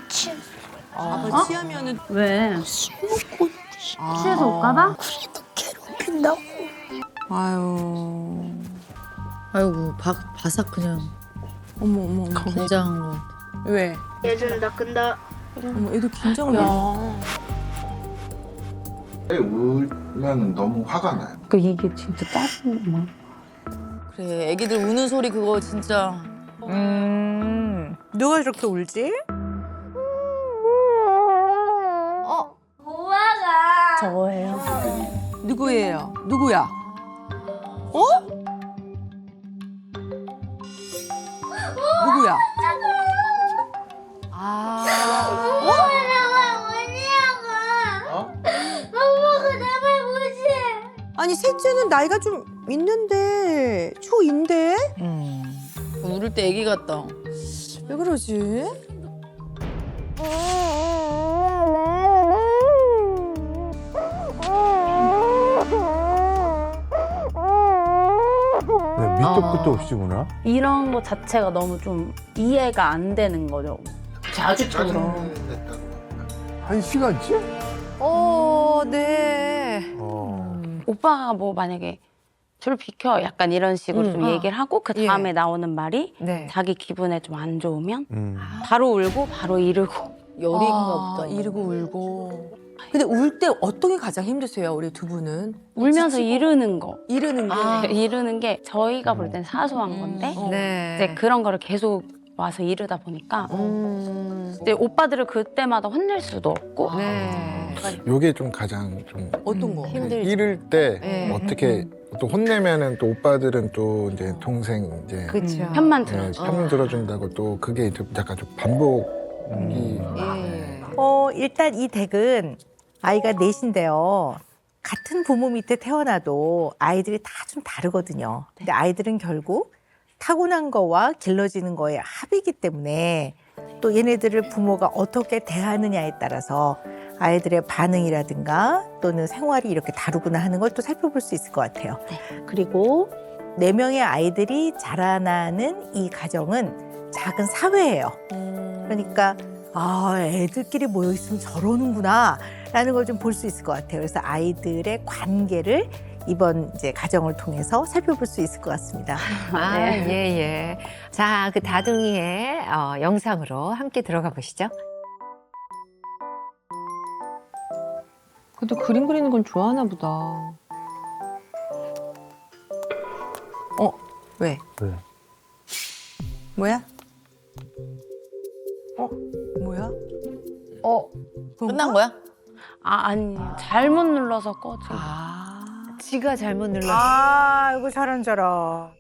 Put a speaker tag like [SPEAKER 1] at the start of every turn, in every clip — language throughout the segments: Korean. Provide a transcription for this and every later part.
[SPEAKER 1] 취했어.
[SPEAKER 2] 아빠 취하면은
[SPEAKER 3] 왜?
[SPEAKER 1] 술 먹고
[SPEAKER 3] 취해서 못 가봐?
[SPEAKER 1] 그래도 괴롭힌다고.
[SPEAKER 2] 아유.
[SPEAKER 4] 아이고 바삭 그냥
[SPEAKER 2] 어머 어머 어머.
[SPEAKER 4] 긴장한 거.
[SPEAKER 2] 왜?
[SPEAKER 1] 예전에 나 끈다.
[SPEAKER 2] 어머 애도 긴장을 해.
[SPEAKER 5] 울면 너무 화가 나요.
[SPEAKER 3] 그 이게 진짜 짜증나.
[SPEAKER 4] 그래 애기들 우는 소리 그거 진짜.
[SPEAKER 2] 누가 저렇게 울지?
[SPEAKER 3] 저거예요.
[SPEAKER 2] 누구예요? 누구야? 어? 누구야? 아. 아니 셋째는 나이가 좀 있는데 초인데
[SPEAKER 4] 울을 때 애기 같다.
[SPEAKER 2] 왜 그러지?
[SPEAKER 6] 네, 밑도 끝도 없이구나.
[SPEAKER 3] 이런 거 자체가 너무 좀 이해가 안 되는 거죠. 아직도 울어.
[SPEAKER 5] 짜증냈다고.
[SPEAKER 6] 한 시간째?
[SPEAKER 2] 네.
[SPEAKER 3] 오빠가 뭐 만약에 줄 비켜 약간 이런 식으로 좀 얘기를 하고 그 다음에 나오는 말이
[SPEAKER 2] 네.
[SPEAKER 3] 자기 기분에 좀 안 좋으면
[SPEAKER 6] 음.
[SPEAKER 3] 바로 울고 바로 이르고.
[SPEAKER 4] 열인가 보다.
[SPEAKER 2] 이러고 울고. 근데 울 때 어떤 게 가장 힘드세요, 우리 두 분은?
[SPEAKER 3] 울면서 이르는 거.
[SPEAKER 2] 이르는 게.
[SPEAKER 3] 이르는 게 저희가 볼 땐 사소한 건데 이제 그런 거를 계속 와서 이르다 보니까 이제 오빠들을 그때마다 혼낼 수도 없고
[SPEAKER 5] 요게 좀 가장 좀
[SPEAKER 2] 어떤 거?
[SPEAKER 5] 이럴 때 어떻게 또 혼내면은 또 오빠들은 또 이제 동생 이제
[SPEAKER 2] 그렇죠.
[SPEAKER 3] 편만
[SPEAKER 5] 네,
[SPEAKER 3] 들어줘.
[SPEAKER 5] 편 들어준다고 또 그게 좀 약간 좀 반복이
[SPEAKER 7] 일단 이 댁은 아이가 넷인데요. 같은 부모 밑에 태어나도 아이들이 다 좀 다르거든요. 근데 아이들은 결국 타고난 거와 길러지는 거의 합이기 때문에 또 얘네들을 부모가 어떻게 대하느냐에 따라서 아이들의 반응이라든가 또는 생활이 이렇게 다르구나 하는 걸 또 살펴볼 수 있을 것 같아요. 그리고 4명의 아이들이 자라나는 이 가정은 작은 사회예요. 그러니까 애들끼리 모여 있으면 저러는구나 라는 걸 좀 볼 수 있을 것 같아요. 그래서 아이들의 관계를 이번 이제 가정을 통해서 살펴볼 수 있을 것 같습니다.
[SPEAKER 8] 예. 자, 그 다둥이의 영상으로 함께 들어가 보시죠.
[SPEAKER 2] 그래도 그림 그리는 건 좋아하나 보다. 왜?
[SPEAKER 6] 왜?
[SPEAKER 2] 뭐야? 뭐야?
[SPEAKER 4] 끝난 거야?
[SPEAKER 3] 아니 잘못 눌러서 꺼진 거.
[SPEAKER 8] 지가 잘못 눌렀어.
[SPEAKER 7] 아이고 저런저런.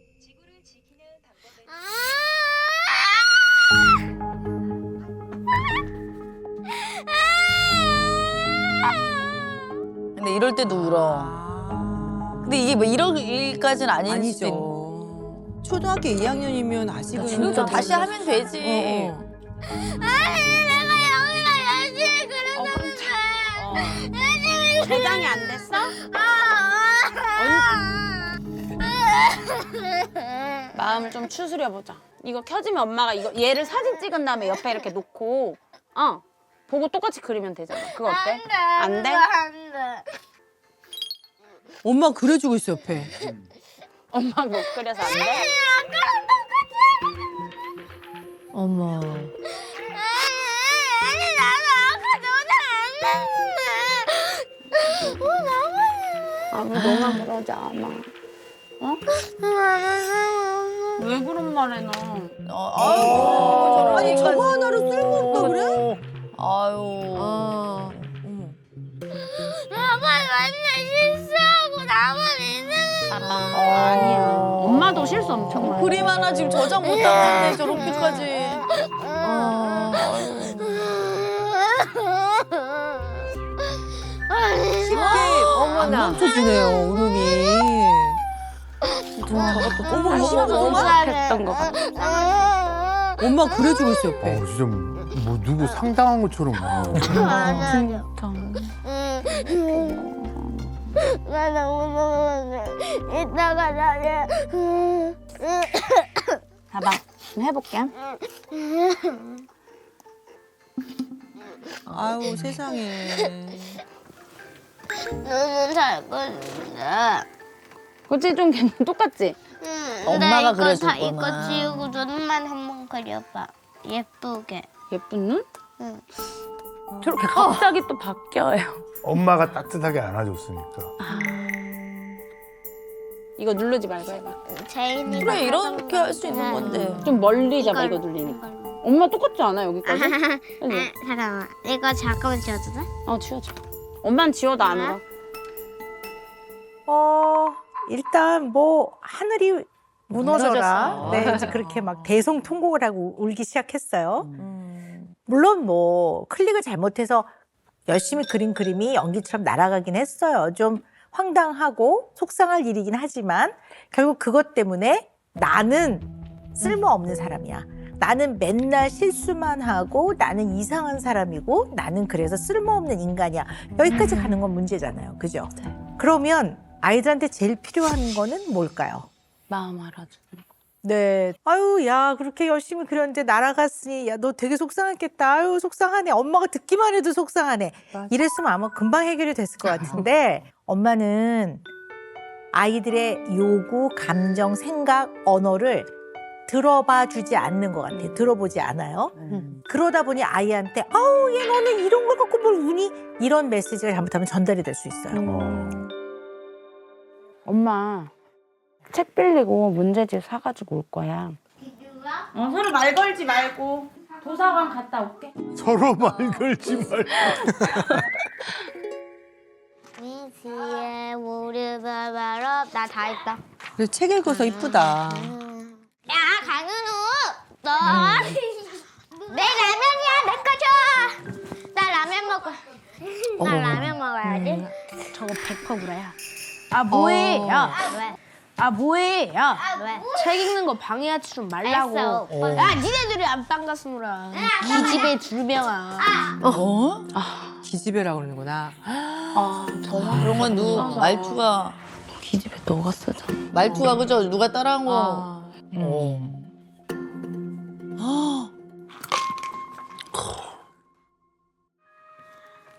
[SPEAKER 4] 근데 이럴 때도 울어. 근데 이게 뭐 이럴 일까지는 아닐 수도 있는.
[SPEAKER 2] 아니죠. 초등학교 2학년이면 아직은
[SPEAKER 4] 진짜 다시 하면 되지.
[SPEAKER 3] 대장이 안 됐어? 마음을 좀 추스려 보자. 이거 켜지면 엄마가 얘를 사진 찍은 다음에 옆에 이렇게 놓고 보고 똑같이 그리면 되잖아. 그거 어때? 안 돼?
[SPEAKER 2] 엄마 그려주고 있어 옆에.
[SPEAKER 3] 엄마 못 그려서 안 돼?
[SPEAKER 8] 어머.
[SPEAKER 3] 너만 그러지 않아. 왜 그런 말해 너?
[SPEAKER 2] 아니 저거 하나로 쓸모없다 그래?
[SPEAKER 4] 아유.
[SPEAKER 3] 아니야. 엄마도 실수 엄청 많아.
[SPEAKER 4] 그림 하나 지금 저장 못하는데 저렇게까지.
[SPEAKER 2] 쉽게 안 멈춰지네요 울음이. 어머
[SPEAKER 3] 너무
[SPEAKER 2] 엄마
[SPEAKER 3] 했던 것 같아.
[SPEAKER 2] 엄마 그려주고 있어 옆에.
[SPEAKER 6] 진짜 뭐 누구 상당한 것처럼.
[SPEAKER 1] 나 너무 이따가 자래.
[SPEAKER 3] 봐봐. 좀 해볼게.
[SPEAKER 2] 아유 세상에.
[SPEAKER 1] 너는 잘 건데.
[SPEAKER 3] 그치 좀 똑같지?
[SPEAKER 4] 엄마가
[SPEAKER 1] 이거
[SPEAKER 4] 그려줄
[SPEAKER 1] 다 이거
[SPEAKER 4] 거만.
[SPEAKER 1] 지우고 눈만 한번 그려봐. 예쁘게.
[SPEAKER 3] 예쁜 눈?
[SPEAKER 1] 응.
[SPEAKER 3] 저렇게 갑자기 또 바뀌어요.
[SPEAKER 6] 엄마가 따뜻하게 안아줬으니까.
[SPEAKER 3] 이거 누르지 말고 해봐.
[SPEAKER 1] 제인이.
[SPEAKER 4] 그래 이렇게 할 수 있는 건데.
[SPEAKER 3] 좀 멀리 잡아
[SPEAKER 1] 이걸-
[SPEAKER 3] 이거 눌리니까. 엄마 똑같지 않아 여기까지? 그치?
[SPEAKER 1] 잠깐만. 이거 잠깐만 지워도 돼?
[SPEAKER 3] 지워줘. 엄마는 지워도 안 울어.
[SPEAKER 7] 일단 뭐 하늘이 무너져라.
[SPEAKER 8] 무너졌어.
[SPEAKER 7] 네, 이제 그렇게 막 대성통곡을 하고 울기 시작했어요. 물론 뭐 클릭을 잘못해서 열심히 그린 그림이 연기처럼 날아가긴 했어요. 좀 황당하고 속상할 일이긴 하지만 결국 그것 때문에 나는 쓸모없는 사람이야. 나는 맨날 실수만 하고 나는 이상한 사람이고 나는 그래서 쓸모없는 인간이야. 여기까지 가는 건 문제잖아요. 그죠? 그러면 아이들한테 제일 필요한 거는 뭘까요?
[SPEAKER 3] 마음 알아주는 거.
[SPEAKER 7] 네. 아유, 야, 그렇게 열심히 그렸는데 날아갔으니, 야, 너 되게 속상했겠다. 아유, 속상하네. 엄마가 듣기만 해도 속상하네. 이랬으면 아마 금방 해결이 됐을 것 같은데, 엄마는 아이들의 요구, 감정, 생각, 언어를 들어봐 주지 않는 것 같아요. 들어보지 않아요. 그러다 보니 아이한테, 아우, 얘 너는 이런 걸 갖고 뭘 우니? 이런 메시지가 잘못하면 전달이 될 수 있어요.
[SPEAKER 3] 엄마 책 빌리고 문제집 사가지고 올 거야. 서로 말 걸지 말고 도서관 갔다 올게.
[SPEAKER 6] 서로 말 걸지 말고.
[SPEAKER 1] 미지의 무릎을 바로 나다 했다.
[SPEAKER 2] 그래 책 읽어서 이쁘다.
[SPEAKER 1] 야, 강은우, 너 내 라면이야, 내 거죠. 나 라면 먹어. 나 라면 먹어야지. 저거 100% 구라야.
[SPEAKER 9] 아 뭐해? 야,
[SPEAKER 1] 왜?
[SPEAKER 9] 아 뭐해? 야,
[SPEAKER 1] 왜?
[SPEAKER 9] 책 읽는 거 방해하지 좀 말라고.
[SPEAKER 1] 알았어, 오빠.
[SPEAKER 9] 야, 니네들이 안방 가슴으라. 이 집에 두 명아.
[SPEAKER 2] 어? 기집애라고 그러는구나.
[SPEAKER 4] 그런 건 말투가
[SPEAKER 3] 기집애 너가 쓰잖아.
[SPEAKER 4] 말투가 그죠? 누가 따라한 거.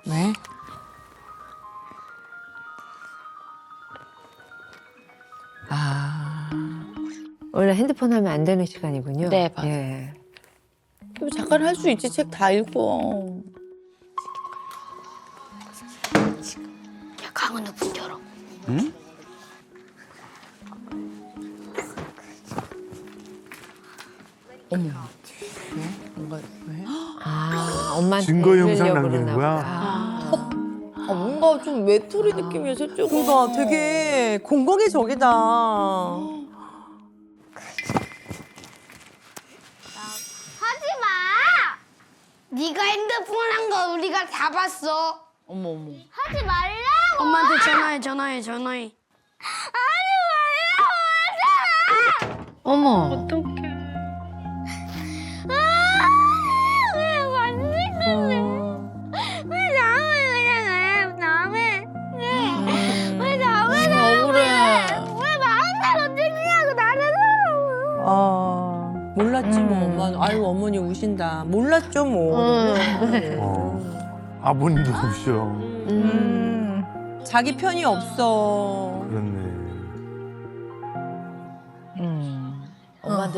[SPEAKER 2] 왜?
[SPEAKER 8] 원래 핸드폰 하면 안 되는 시간이군요.
[SPEAKER 3] 네, 맞아요.
[SPEAKER 8] 예.
[SPEAKER 4] 잠깐 할 수 있지 책 다 읽고.
[SPEAKER 1] 야, 강은우 문 열어.
[SPEAKER 2] 뭔가 왜?
[SPEAKER 8] 아, 엄마한테
[SPEAKER 6] 증거 영상
[SPEAKER 8] 읽으려고
[SPEAKER 6] 남기는
[SPEAKER 8] 그러나
[SPEAKER 6] 거야?
[SPEAKER 8] 보다.
[SPEAKER 4] 뭔가 좀 외톨이 느낌이어서 조금.
[SPEAKER 2] 뭔가 되게 공공의 적이다.
[SPEAKER 1] 하지 마. 네가 핸드폰 한 거 우리가 다 봤어.
[SPEAKER 4] 어머 어머.
[SPEAKER 1] 하지 말라고.
[SPEAKER 9] 엄마한테 전화해.
[SPEAKER 8] 어머.
[SPEAKER 1] 왜 완전 왜 나만 그냥 남의 왜 나만
[SPEAKER 4] 억울해.
[SPEAKER 1] 왜 마음대로 찍냐고 나는
[SPEAKER 2] 몰랐지 뭐 엄마는. 아유 어머니 우신다. 몰랐죠 뭐.
[SPEAKER 6] 아버님도 우셔.
[SPEAKER 2] 자기 편이 없어.
[SPEAKER 6] 그렇네.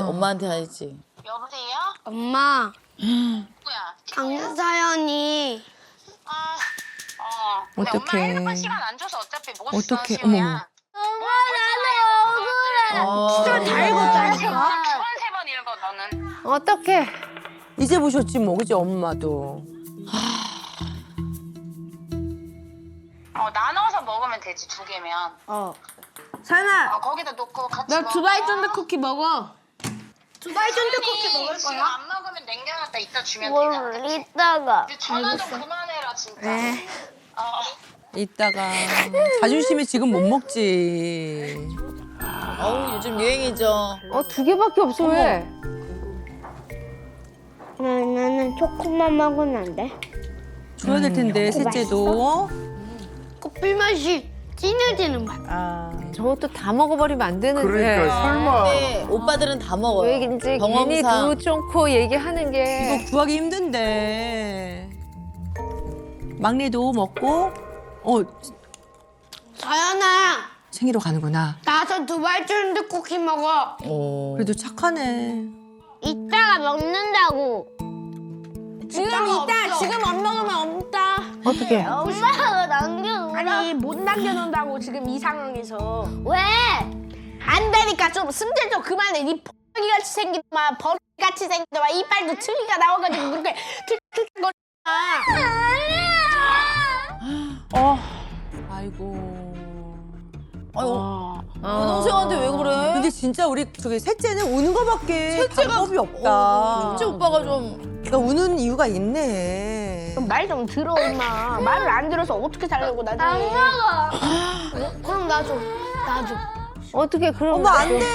[SPEAKER 4] 엄마한테 하지.
[SPEAKER 1] 여보세요?
[SPEAKER 9] 엄마,
[SPEAKER 1] 누구야?
[SPEAKER 9] 강사연이
[SPEAKER 1] 근데 엄마
[SPEAKER 2] 어떡해.
[SPEAKER 1] 핸드폰 시간 안 줘서 어차피 못 써.
[SPEAKER 2] 어떡해.
[SPEAKER 1] 시우야.
[SPEAKER 2] 어머머.
[SPEAKER 1] 나는 억울해.
[SPEAKER 9] 진짜 다 읽었다니까.
[SPEAKER 1] 두번 3번 읽어 너는.
[SPEAKER 8] 어떡해.
[SPEAKER 2] 이제 보셨지 뭐 그지 엄마도.
[SPEAKER 1] 나눠서 먹으면 되지 2개면.
[SPEAKER 9] 사연아,
[SPEAKER 1] 거기다 놓고 같이
[SPEAKER 9] 나
[SPEAKER 1] 먹어.
[SPEAKER 9] 두바이 쫀득 쿠키 먹어. 두바이 쫀득 쿠키 먹을
[SPEAKER 1] 지금
[SPEAKER 9] 거야?
[SPEAKER 1] 안 먹으면 남겨놨다 이따 주면 되잖아. 이따가. 전화 좀 그만해라 진짜.
[SPEAKER 9] 네.
[SPEAKER 2] 이따가 자존심이 지금 못 먹지.
[SPEAKER 4] 어우 요즘 유행이죠.
[SPEAKER 8] 2개밖에 없어 왜?
[SPEAKER 1] 나는 초코만 먹으면 안 돼?
[SPEAKER 2] 줘야 될 텐데 셋째도.
[SPEAKER 9] 커피 맛이 진해지는 맛.
[SPEAKER 8] 저것도 다 먹어버리면 안 되는데.
[SPEAKER 6] 그러니까 설마.
[SPEAKER 4] 근데 오빠들은 다 먹어요.
[SPEAKER 8] 왜 이제 괜히
[SPEAKER 4] 경험상.
[SPEAKER 8] 두쫑코 얘기하는 게.
[SPEAKER 2] 이거 구하기 힘든데. 막내도 먹고
[SPEAKER 1] 서연아,
[SPEAKER 2] 챙기러 가는구나.
[SPEAKER 1] 나도 두발주는데 쿠키 먹어.
[SPEAKER 2] 그래도 착하네.
[SPEAKER 9] 이따가 먹는다고.
[SPEAKER 3] 지금 있다. 지금 안 먹으면 없다.
[SPEAKER 7] 어떻게?
[SPEAKER 9] 엄마가 남겨놓으라.
[SPEAKER 1] 아니 못 남겨놓는다고 지금 이 상황에서.
[SPEAKER 9] 왜?
[SPEAKER 1] 안 되니까 좀 승질 좀 그만해. 니 퍽이 같이 생기더만 버리 같이 생기더만 이빨도 트리가 나와가지고 그렇게 틀틀거리더만.
[SPEAKER 2] 아이고.
[SPEAKER 4] 여동생한테 왜 그래?
[SPEAKER 2] 근데 진짜 우리 저기 셋째는 우는 거밖에 방법이 없다.
[SPEAKER 4] 셋째 오빠가 좀
[SPEAKER 2] 그러니까 우는 이유가 있네.
[SPEAKER 1] 말 좀 들어 임마. 말을 안 들어서 어떻게 살려고 나중에.
[SPEAKER 9] 안 먹어.
[SPEAKER 1] 그럼 놔줘.
[SPEAKER 8] 어떻게 그런
[SPEAKER 2] 엄마 안
[SPEAKER 8] 거
[SPEAKER 2] 돼.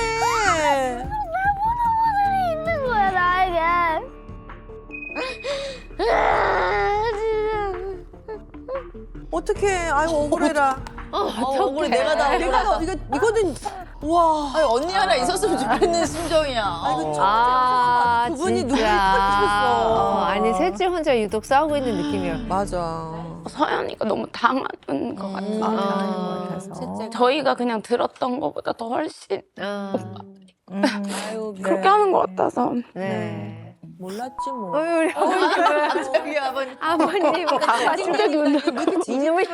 [SPEAKER 9] 있는 거야 나에게.
[SPEAKER 2] 어떡해. 아유 억울해라.
[SPEAKER 4] 억울해. 내가 다
[SPEAKER 2] 내가 이거는 와.
[SPEAKER 4] 아니, 언니 하나 있었으면 좋겠는 심정이야.
[SPEAKER 8] 아,
[SPEAKER 2] 두 분이 눈이
[SPEAKER 8] 진짜.
[SPEAKER 2] 펼치겠어.
[SPEAKER 8] 아니 셋째 혼자 유독 싸우고 있는 느낌이야.
[SPEAKER 2] 맞아.
[SPEAKER 3] 서연이가 너무 당하는 것 같아.
[SPEAKER 7] 같아서.
[SPEAKER 3] 저희가 그냥 들었던 것보다 더 훨씬
[SPEAKER 2] 아유
[SPEAKER 3] 그렇게 하는 것 같아서.
[SPEAKER 8] 네.
[SPEAKER 2] 몰랐지 뭐.
[SPEAKER 8] 우리
[SPEAKER 4] 저기 아버님.
[SPEAKER 8] 아버님
[SPEAKER 3] 진짜 놀라.
[SPEAKER 8] 이놈의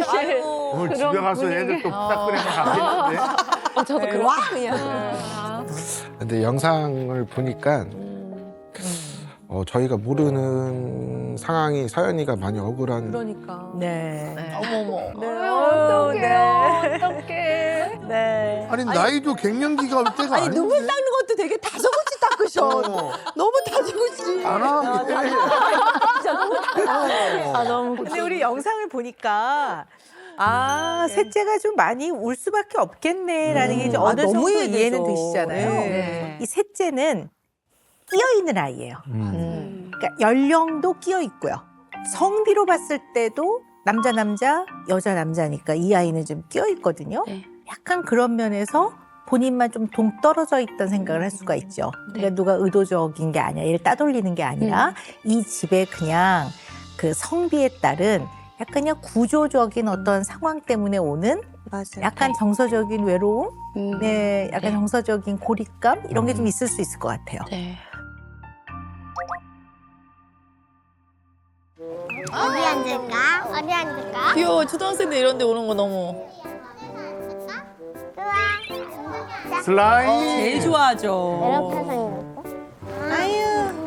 [SPEAKER 2] 아유.
[SPEAKER 6] 오늘 집에 가서 애들 또 부탁거리면 가겠는데.
[SPEAKER 3] 저도
[SPEAKER 2] 네,
[SPEAKER 3] 그래.
[SPEAKER 2] 와 그냥.
[SPEAKER 5] 근데 영상을 보니까 저희가 모르는 상황이 서연이가 많이 억울한.
[SPEAKER 2] 그러니까.
[SPEAKER 7] 네.
[SPEAKER 4] 어머머.
[SPEAKER 8] 어떡해.
[SPEAKER 7] 네.
[SPEAKER 6] 아니 나이도 갱년기가 올 때가
[SPEAKER 2] 아니
[SPEAKER 6] 아닌데.
[SPEAKER 2] 눈물 닦는 것도 되게 다정없이 닦으셔. 너무 다정없이.
[SPEAKER 6] 안 하기 때문에.
[SPEAKER 2] 아 너무.
[SPEAKER 7] 근데 우리 영상을 보니까 셋째가 좀 많이 울 수밖에 없겠네라는 게 이제 어느
[SPEAKER 2] 너무
[SPEAKER 7] 정도
[SPEAKER 2] 이해되죠.
[SPEAKER 7] 이해는 되시잖아요.
[SPEAKER 2] 네.
[SPEAKER 7] 이 셋째는 끼어 있는 아이예요. 그러니까 연령도 끼어 있고요. 성비로 봤을 때도 남자 여자 남자니까 이 아이는 좀 끼어 있거든요.
[SPEAKER 3] 네.
[SPEAKER 7] 약간 그런 면에서 본인만 좀 동떨어져 있다는 생각을 할 수가 있죠. 그러니까 누가 의도적인 게 아니라 얘를 따돌리는 게 아니라 이 집에 그냥 그 성비에 따른 약간 그냥 구조적인 어떤 상황 때문에 오는
[SPEAKER 2] 맞아.
[SPEAKER 7] 약간 정서적인 외로움, 네, 약간
[SPEAKER 3] 네.
[SPEAKER 7] 정서적인 고립감 이런 게 좀 있을 수 있을 것 같아요.
[SPEAKER 3] 네.
[SPEAKER 9] 어디 앉을까?
[SPEAKER 4] 귀여워. 초등학생들 이런 데 오는 거 너무.
[SPEAKER 6] 슬라임.
[SPEAKER 2] 제일 좋아하죠.
[SPEAKER 9] 이렇게 생겼어?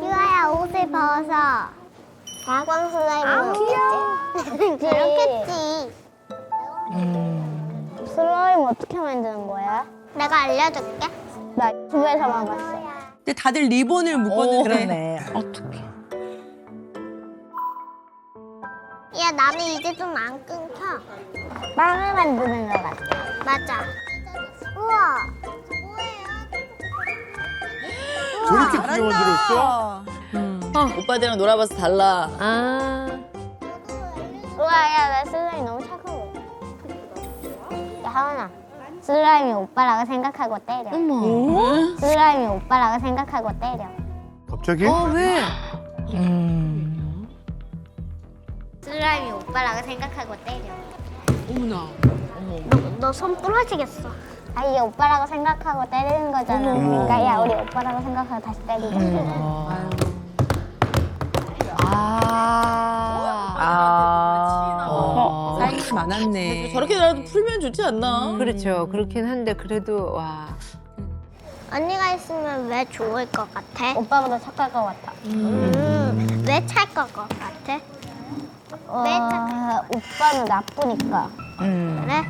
[SPEAKER 9] 유아야 옷을 벗어. 가광 슬라임은 귀여워. 그렇겠지. 슬라임 어떻게 만드는 거야? 내가 알려줄게. 나 집에서만 봤어.
[SPEAKER 2] 근데 다들 리본을 묶었는데.
[SPEAKER 7] 그러네.
[SPEAKER 3] 어떻게?
[SPEAKER 9] 야, 나는 이제 좀 안 끊겨. 빵을 만드는 것 같아. 맞아. 우와.
[SPEAKER 6] 저렇게 크게 만들었어?
[SPEAKER 4] 오빠들이랑 놀아봐서 달라.
[SPEAKER 9] 우와, 야, 나 슬라임 너무 착하고. 야, 하은아. 슬라임이 오빠라고 생각하고 때려. 어머. 슬라임이 오빠라고 생각하고 때려.
[SPEAKER 6] 갑자기?
[SPEAKER 2] 왜?
[SPEAKER 9] 슬라임이 오빠라고 생각하고 때려.
[SPEAKER 2] 어머나.
[SPEAKER 9] 너 손 부러지겠어. 아, 이게 오빠라고 생각하고 때리는 거잖아. 그러니까 야, 우리 오빠라고 생각하고 다시 때리자.
[SPEAKER 2] 사인이 많았네.
[SPEAKER 4] 저렇게라도 풀면 좋지 않나?
[SPEAKER 8] 그렇죠. 그렇긴 한데 그래도 와.
[SPEAKER 9] 언니가 있으면 왜 좋을 것 같아? 오빠보다 착할 것 같아. 왜 착할 것 같아? 왜 착할? 오빠는 나쁘니까. 그래?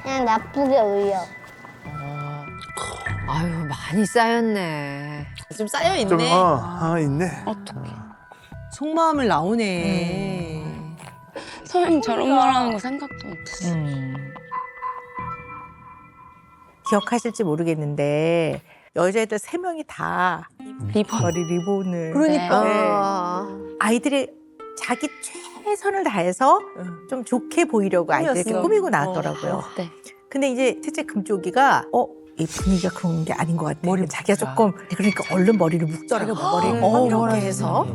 [SPEAKER 9] 그냥 나쁘게 울려.
[SPEAKER 8] 아유 많이 쌓였네.
[SPEAKER 4] 좀 쌓여
[SPEAKER 6] 좀,
[SPEAKER 4] 있네.
[SPEAKER 6] 있네.
[SPEAKER 2] 속마음을 나오네.
[SPEAKER 3] 서연이 저런 말 하는 거 생각도 못했어.
[SPEAKER 7] 기억하실지 모르겠는데 여자애들 3명이 다 머리 리본을.
[SPEAKER 2] 그러니까.
[SPEAKER 7] 네. 아이들이 자기 최선을 다해서 좀 좋게 보이려고 아이들이 이렇게
[SPEAKER 2] 꾸몄어.
[SPEAKER 7] 꾸미고 나왔더라고요.
[SPEAKER 3] 네.
[SPEAKER 7] 근데 이제 셋째 금쪽이가 이 분위기가 그런 게 아닌 것 같아. 자기가 조금 그러니까 얼른 머리를 묶더라고. 머리 이렇게 해서.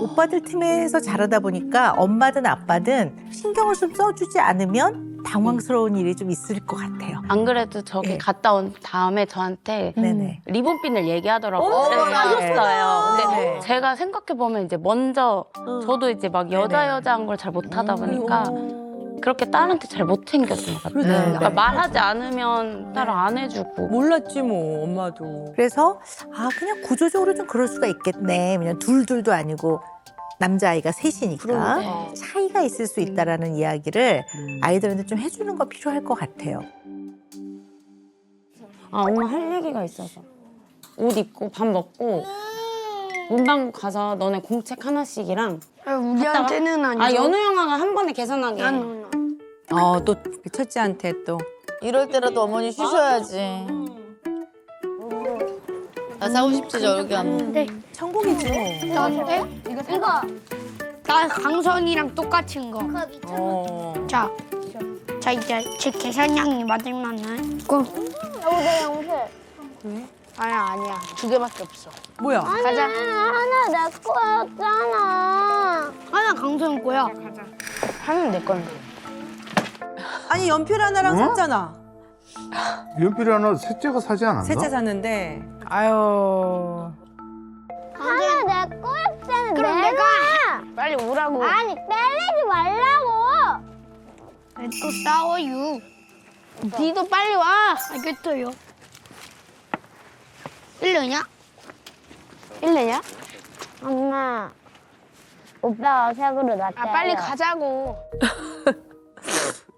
[SPEAKER 7] 오빠들 팀에서 자라다 보니까 엄마든 아빠든 신경을 좀 써주지 않으면 당황스러운 일이 좀 있을 것 같아요.
[SPEAKER 3] 안 그래도 저기
[SPEAKER 7] 네.
[SPEAKER 3] 갔다 온 다음에 저한테
[SPEAKER 7] 네네.
[SPEAKER 3] 리본핀을 얘기하더라고요. 그래서 하셨어요. 근데 제가 생각해보면 이제 먼저 저도 이제 막 여자한 걸 잘 못하다 보니까 그렇게 딸한테 잘 못 챙겼던 것 같아요. 그러니까 말하지 않으면 딸 안 해주고.
[SPEAKER 2] 몰랐지 뭐 엄마도.
[SPEAKER 7] 그래서 그냥 구조적으로 좀 그럴 수가 있겠네. 왜냐면 둘도 아니고 남자아이가 셋이니까 차이가 있을 수 있다라는 이야기를 아이들한테 좀 해주는 거 필요할 것 같아요.
[SPEAKER 3] 엄마 할 얘기가 있어서 옷 입고 밥 먹고 문방구 가서 너네 공책 하나씩이랑
[SPEAKER 1] 우리한테는
[SPEAKER 3] 연우 형아가 한 번에 계산하게.
[SPEAKER 2] 또 첫째한테 또.
[SPEAKER 4] 이럴 때라도 어머니 쉬셔야지. 나 사고 싶지 저렇게 하면.
[SPEAKER 2] 천국이지 뭐.
[SPEAKER 1] 이거 나 강선이랑 똑같은 거. 자 이제 제 계산량이 맞으면은 이거
[SPEAKER 9] 내 영실.
[SPEAKER 1] 아니야 2개밖에 없어.
[SPEAKER 2] 뭐야?
[SPEAKER 1] 가자.
[SPEAKER 9] 하나 내 거였잖아.
[SPEAKER 1] 하나 강선 거야. 하나는 내 건데.
[SPEAKER 2] 아니 연필 하나랑 샀잖아.
[SPEAKER 6] 연필 하나 셋째가 사지 않았나?
[SPEAKER 2] 셋째 샀는데.
[SPEAKER 7] 아유.
[SPEAKER 9] 하나 내 거였잖아.
[SPEAKER 1] 그럼
[SPEAKER 9] 내가.
[SPEAKER 1] 빨리 오라고.
[SPEAKER 9] 아니 때리지 말라고.
[SPEAKER 1] 또 싸워요. 니도 빨리 와. 알겠어요. 1르냐? 1르냐?
[SPEAKER 9] 엄마. 오빠가 색으로 나 때려.
[SPEAKER 1] 빨리 가자고.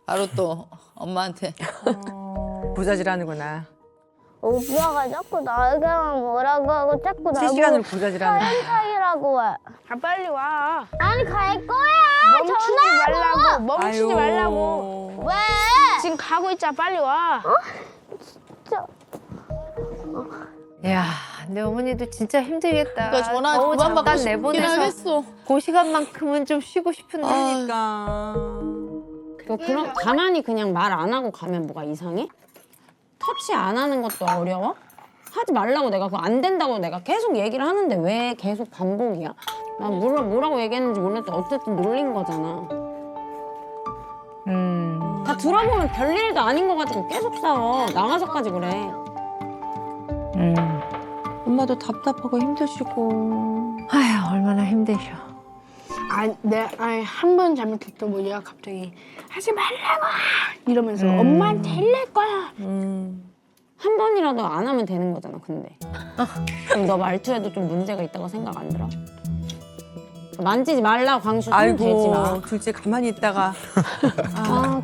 [SPEAKER 4] 바로 또 엄마한테.
[SPEAKER 2] 부자질하는구나.
[SPEAKER 9] 오빠가 자꾸 나에게만 뭐라고 하고 자꾸 나보고
[SPEAKER 2] 실시간으로 부자질하는.
[SPEAKER 9] 사이라고 해.
[SPEAKER 1] 빨리 와.
[SPEAKER 9] 아니 갈 거야. 전화하고.
[SPEAKER 1] 멈추지 말라고.
[SPEAKER 9] 왜?
[SPEAKER 1] 지금 가고 있잖아. 빨리 와.
[SPEAKER 8] 야, 내 어머니도 진짜 힘들겠다.
[SPEAKER 4] 그러니까 전화
[SPEAKER 8] 겨우
[SPEAKER 4] 그만 받고
[SPEAKER 8] 잠깐
[SPEAKER 4] 싶긴
[SPEAKER 8] 내보내서
[SPEAKER 4] 하겠어.
[SPEAKER 8] 그 시간만큼은 좀 쉬고 싶은데.
[SPEAKER 2] 그러니까.
[SPEAKER 3] 그럼 가만히 그냥 말 안 하고 가면 뭐가 이상해? 터치 안 하는 것도 어려워? 하지 말라고 내가 그거 안 된다고 내가 계속 얘기를 하는데 왜 계속 반복이야? 난 뭐라고 얘기했는지 몰랐는데 어쨌든 놀린 거잖아. 다 들어보면 별일도 아닌 거 가지고 계속 싸워. 나가서까지 그래.
[SPEAKER 2] 엄마도 답답하고 힘드시고.
[SPEAKER 8] 아휴, 얼마나 힘드셔.
[SPEAKER 1] 한 번 잘못했던 뭐냐 갑자기 하지 말라고 이러면서 엄마한테 일낼 거야.
[SPEAKER 3] 한 번이라도 안 하면 되는 거잖아, 근데. 그럼 너 말투에도 좀 문제가 있다고 생각 안 들어? 만지지 말라, 광수. 손 대지 마.
[SPEAKER 2] 아이고 둘째 가만히 있다가.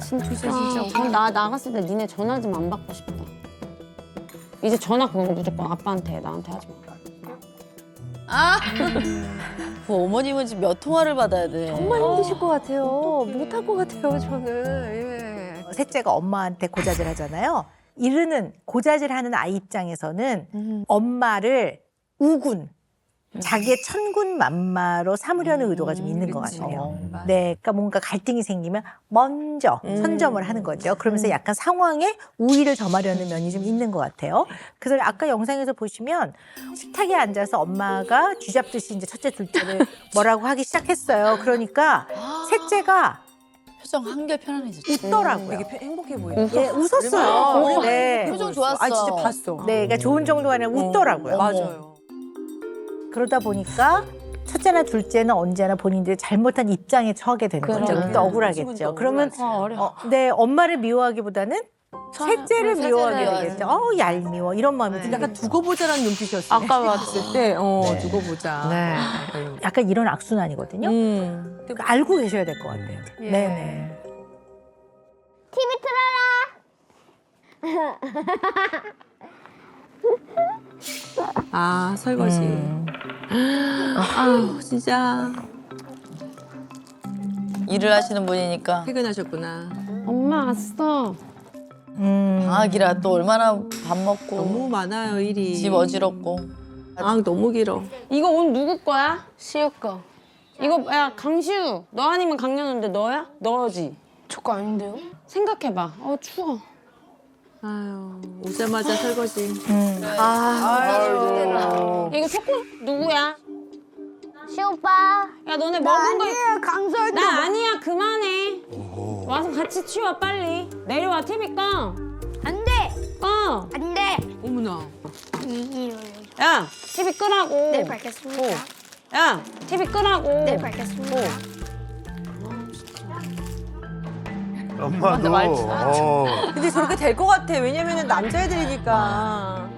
[SPEAKER 3] 진짜. 그럼 나 나갔을 때 니네 전화 좀 안 받고 싶다. 이제 전화 그거 무조건 아빠한테 해, 나한테 하지 마.
[SPEAKER 4] 그 어머님은 지금 몇 통화를 받아야 돼.
[SPEAKER 8] 정말 힘드실 것 같아요. 못할 것 같아요, 저는. 예.
[SPEAKER 7] 셋째가 엄마한테 고자질 하잖아요. 이르는 고자질하는 아이 입장에서는 엄마를 우군, 자기의 천군 만마로 삼으려는 의도가 좀 있는 것 같아요. 네, 그러니까 뭔가 갈등이 생기면 먼저 선점을 하는 거죠. 그러면서 약간 상황에 우위를 점하려는 면이 좀 있는 것 같아요. 그래서 아까 영상에서 보시면 식탁에 앉아서 엄마가 쥐잡듯이 이제 첫째, 둘째를 뭐라고 하기 시작했어요. 그러니까 셋째가
[SPEAKER 4] 표정 한결 편안해졌지.
[SPEAKER 7] 웃더라고요.
[SPEAKER 2] 되게 행복해 보여.
[SPEAKER 7] 예, 웃었어요. 네.
[SPEAKER 4] 표정 좋았어.
[SPEAKER 2] 아 진짜 봤어.
[SPEAKER 7] 네, 그러니까 좋은 정도가 아니라 웃더라고요.
[SPEAKER 2] 맞아요.
[SPEAKER 7] 그러다 보니까 첫째나 둘째는 언제나 본인들이 잘못한 입장에 처하게 되는 거죠. 그러니까 억울하겠죠. 그러면 네, 엄마를 미워하기보다는 셋째를 미워하게 되겠죠. 얄미워 이런 마음이 들어요.
[SPEAKER 2] 약간 두고 보자라는 눈빛이었어요.
[SPEAKER 3] 아까 봤을
[SPEAKER 2] 때, 두고 보자.
[SPEAKER 8] 네.
[SPEAKER 7] 약간 이런 악순환이거든요. 그러니까 알고 계셔야 될 것 같아요.
[SPEAKER 8] 예.
[SPEAKER 7] 네네.
[SPEAKER 9] TV 틀어라.
[SPEAKER 2] 아 설거지. 아 진짜
[SPEAKER 4] 일을 하시는 분이니까.
[SPEAKER 2] 퇴근하셨구나.
[SPEAKER 3] 엄마 왔어.
[SPEAKER 4] 방학이라 또 얼마나 밥 먹고
[SPEAKER 2] 너무 많아요 일이.
[SPEAKER 4] 집 어지럽고.
[SPEAKER 2] 아 너무 길어.
[SPEAKER 3] 이거 옷 누구 거야? 시우 거. 이거 야 강시우. 너 아니면 강연우인데 너야? 너지?
[SPEAKER 1] 저거 아닌데요?
[SPEAKER 3] 생각해봐. 추워.
[SPEAKER 2] 아유, 오자마자 설거지.
[SPEAKER 3] 이거 초코 누구야?
[SPEAKER 9] 시오빠.
[SPEAKER 3] 야 너네 먹은 거 강설 나 아니야 그만해. 와서 같이 치워 빨리. 내려와 TV 꺼.
[SPEAKER 9] 안 돼.
[SPEAKER 3] 꺼.
[SPEAKER 9] 안 돼.
[SPEAKER 2] 어머나.
[SPEAKER 3] 야 TV 끄라고.
[SPEAKER 9] 네, 밝겠습니다.
[SPEAKER 3] 야 TV 끄라고.
[SPEAKER 9] 네, 밝겠습니다.
[SPEAKER 6] 엄마도.
[SPEAKER 2] 근데 저렇게 될 것 같아. 왜냐면은 남자애들이니까.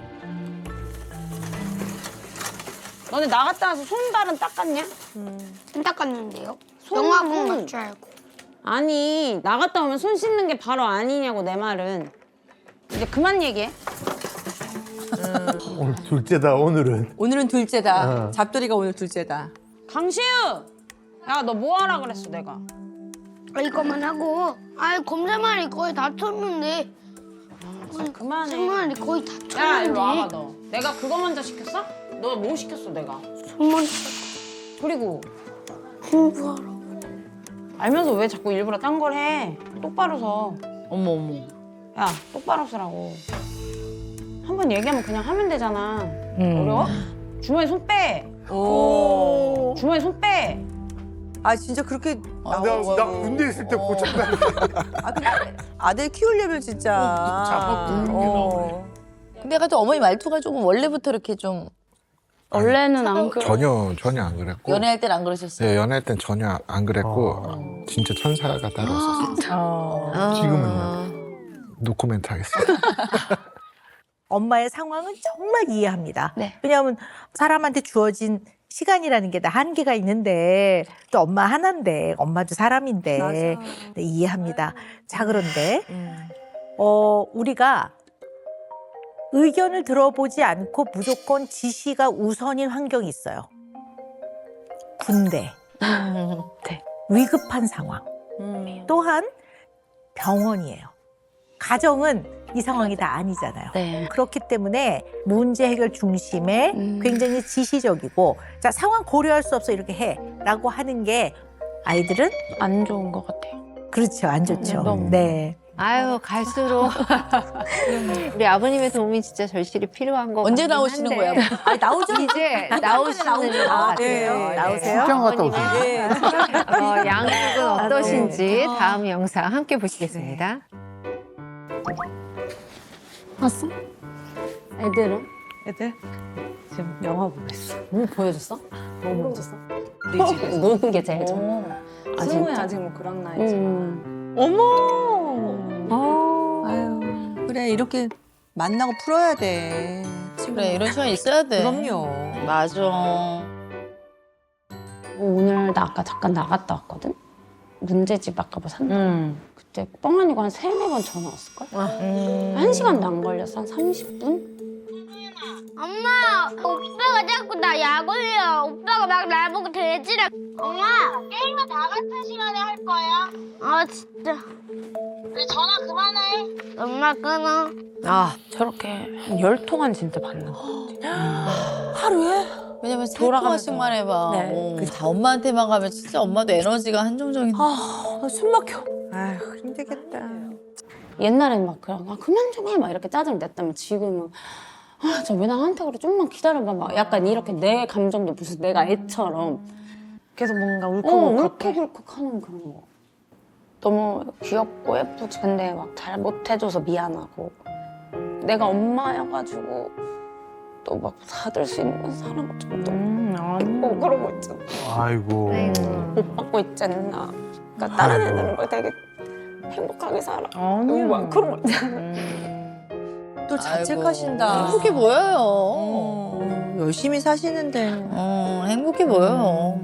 [SPEAKER 3] 너네 나갔다 와서 손발은 닦았냐?
[SPEAKER 9] 손 닦았는데요? 영화국 맞줄 알고.
[SPEAKER 3] 아니 나갔다 오면 손 씻는 게 바로 아니냐고 내 말은. 이제 그만 얘기해.
[SPEAKER 6] 오늘 둘째다 오늘은.
[SPEAKER 2] 오늘은 둘째다.
[SPEAKER 6] 어.
[SPEAKER 2] 잡돌이가 오늘 둘째다.
[SPEAKER 3] 강시우. 야 너 뭐 하라 그랬어 내가.
[SPEAKER 9] 이거만 하고. 검사말이 거의 다 쳤는데.
[SPEAKER 3] 그만해.
[SPEAKER 9] 검사말이 거의 다
[SPEAKER 3] 야 이리 와봐
[SPEAKER 9] 쳤는데.
[SPEAKER 3] 너. 내가 그거 먼저 시켰어? 너 뭐 시켰어 내가?
[SPEAKER 9] 손만
[SPEAKER 3] 그리고
[SPEAKER 9] 공부하러.
[SPEAKER 3] 알면서 왜 자꾸 일부러 딴 걸 해? 똑바로 서.
[SPEAKER 4] 어머 어머.
[SPEAKER 3] 야 똑바로 서라고. 한 번 얘기하면 그냥 하면 되잖아. 어려워? 주머니 손 빼.
[SPEAKER 2] 오.
[SPEAKER 3] 주머니 손 빼.
[SPEAKER 2] 아 진짜 그렇게
[SPEAKER 6] 나 군대 있을 때 고쳤다.
[SPEAKER 2] 아 근데 아들 키우려면 진짜.
[SPEAKER 6] 잡아 굶는 게 나오네.
[SPEAKER 4] 근데 약간 좀 어머니 말투가 조금 원래부터 이렇게 좀
[SPEAKER 3] 원래는 안 그래.
[SPEAKER 5] 전혀 안 그랬고.
[SPEAKER 4] 연애할 땐 안 그러셨어요?
[SPEAKER 5] 네, 연애할 땐 전혀 안 그랬고 진짜 천사가 따로 없었어요.
[SPEAKER 6] 지금은요.
[SPEAKER 5] 노코멘트 하겠습니다.
[SPEAKER 7] 엄마의 상황은 정말 이해합니다.
[SPEAKER 9] 네.
[SPEAKER 7] 왜냐하면 사람한테 주어진 시간이라는 게 다 한계가 있는데 또 엄마 하나인데 엄마도 사람인데 네, 이해합니다. 자 그런데 우리가 의견을 들어보지 않고 무조건 지시가 우선인 환경이 있어요. 군대,
[SPEAKER 9] 네.
[SPEAKER 7] 위급한 상황, 또한 병원이에요. 가정은 이 상황이 다 아니잖아요.
[SPEAKER 9] 네.
[SPEAKER 7] 그렇기 때문에 문제 해결 중심에 굉장히 지시적이고 자 상황 고려할 수 없어 이렇게 해라고 하는 게 아이들은
[SPEAKER 9] 안 좋은 것 같아요.
[SPEAKER 7] 그렇죠 안 좋죠.
[SPEAKER 8] 너무.
[SPEAKER 7] 네.
[SPEAKER 8] 아유 갈수록 우리 아버님의 도움이 진짜 절실히 필요한 거
[SPEAKER 4] 언제
[SPEAKER 8] 같긴
[SPEAKER 4] 나오시는
[SPEAKER 8] 한데.
[SPEAKER 4] 거야?
[SPEAKER 2] 아니 나오죠.
[SPEAKER 8] 이제 나오시는 것 같아요.
[SPEAKER 2] 네.
[SPEAKER 7] 나오세요?
[SPEAKER 6] 출장 갔다
[SPEAKER 8] 아버님의
[SPEAKER 6] 오세요.
[SPEAKER 8] 양육은 어떠신지 다음 영상 함께 보시겠습니다.
[SPEAKER 3] 봤어? 애들은?
[SPEAKER 2] 애들 지금 영화 보고 있어.
[SPEAKER 3] 뭐 보여줬어? 뭐 보여줬어? 노는 게 제일 좋아. 아,
[SPEAKER 2] 승우야
[SPEAKER 3] 진짜?
[SPEAKER 2] 아직 뭐 그런 나이지.
[SPEAKER 3] 어머.
[SPEAKER 2] 아유 그래 이렇게 만나고 풀어야 돼.
[SPEAKER 4] 그래 이런 시간 있어야 돼.
[SPEAKER 2] 그럼요.
[SPEAKER 4] 맞아.
[SPEAKER 3] 오늘 나 아까 잠깐 나갔다 왔거든? 문제집 아까 뭐 산다. 그때 뻥 아니고 한 3-4번 전화 왔을걸? 1시간도 안 걸렸어. 한 30분?
[SPEAKER 9] 엄마, 오빠가 자꾸 나 약 올려. 오빠가 막 나보고 돼지래. 엄마, 게임은 다 같은 시간에 할 거야. 아, 진짜. 우리 전화 그만해. 엄마 끊어.
[SPEAKER 8] 아
[SPEAKER 3] 저렇게 한 10통은 진짜 받는 거
[SPEAKER 2] 하루에?
[SPEAKER 4] 왜냐면 세
[SPEAKER 3] 돌아가면서.
[SPEAKER 4] 통화씩만 해봐.
[SPEAKER 3] 네.
[SPEAKER 4] 다 엄마한테만 가면 진짜 엄마도 에너지가 한정적인데.
[SPEAKER 2] 숨 막혀. 아유 힘들겠다.
[SPEAKER 3] 옛날엔 막 그냥 그만 좀 해 막 이렇게 짜증 냈다면 지금은 저 왜 나한테 그래 좀만 기다려봐 막 약간 이렇게 내 감정도 무슨 내가 애처럼
[SPEAKER 1] 계속 뭔가
[SPEAKER 3] 울컥울컥 하는 그런 거. 너무 귀엽고 예쁘지. 근데 막 잘 못해줘서 미안하고 내가 엄마여가지고 또 막 사줄 수 있는 사람은 좀 너무 그런 거 있잖아.
[SPEAKER 6] 아이고.
[SPEAKER 3] 못 받고 있잖아. 그러니까 다른 애들은 막 되게 행복하게 살아. 막 그런 거 있잖아.
[SPEAKER 2] 또 자책하신다.
[SPEAKER 4] 행복해 보여요.
[SPEAKER 2] 열심히 사시는데
[SPEAKER 4] 행복해 보여요.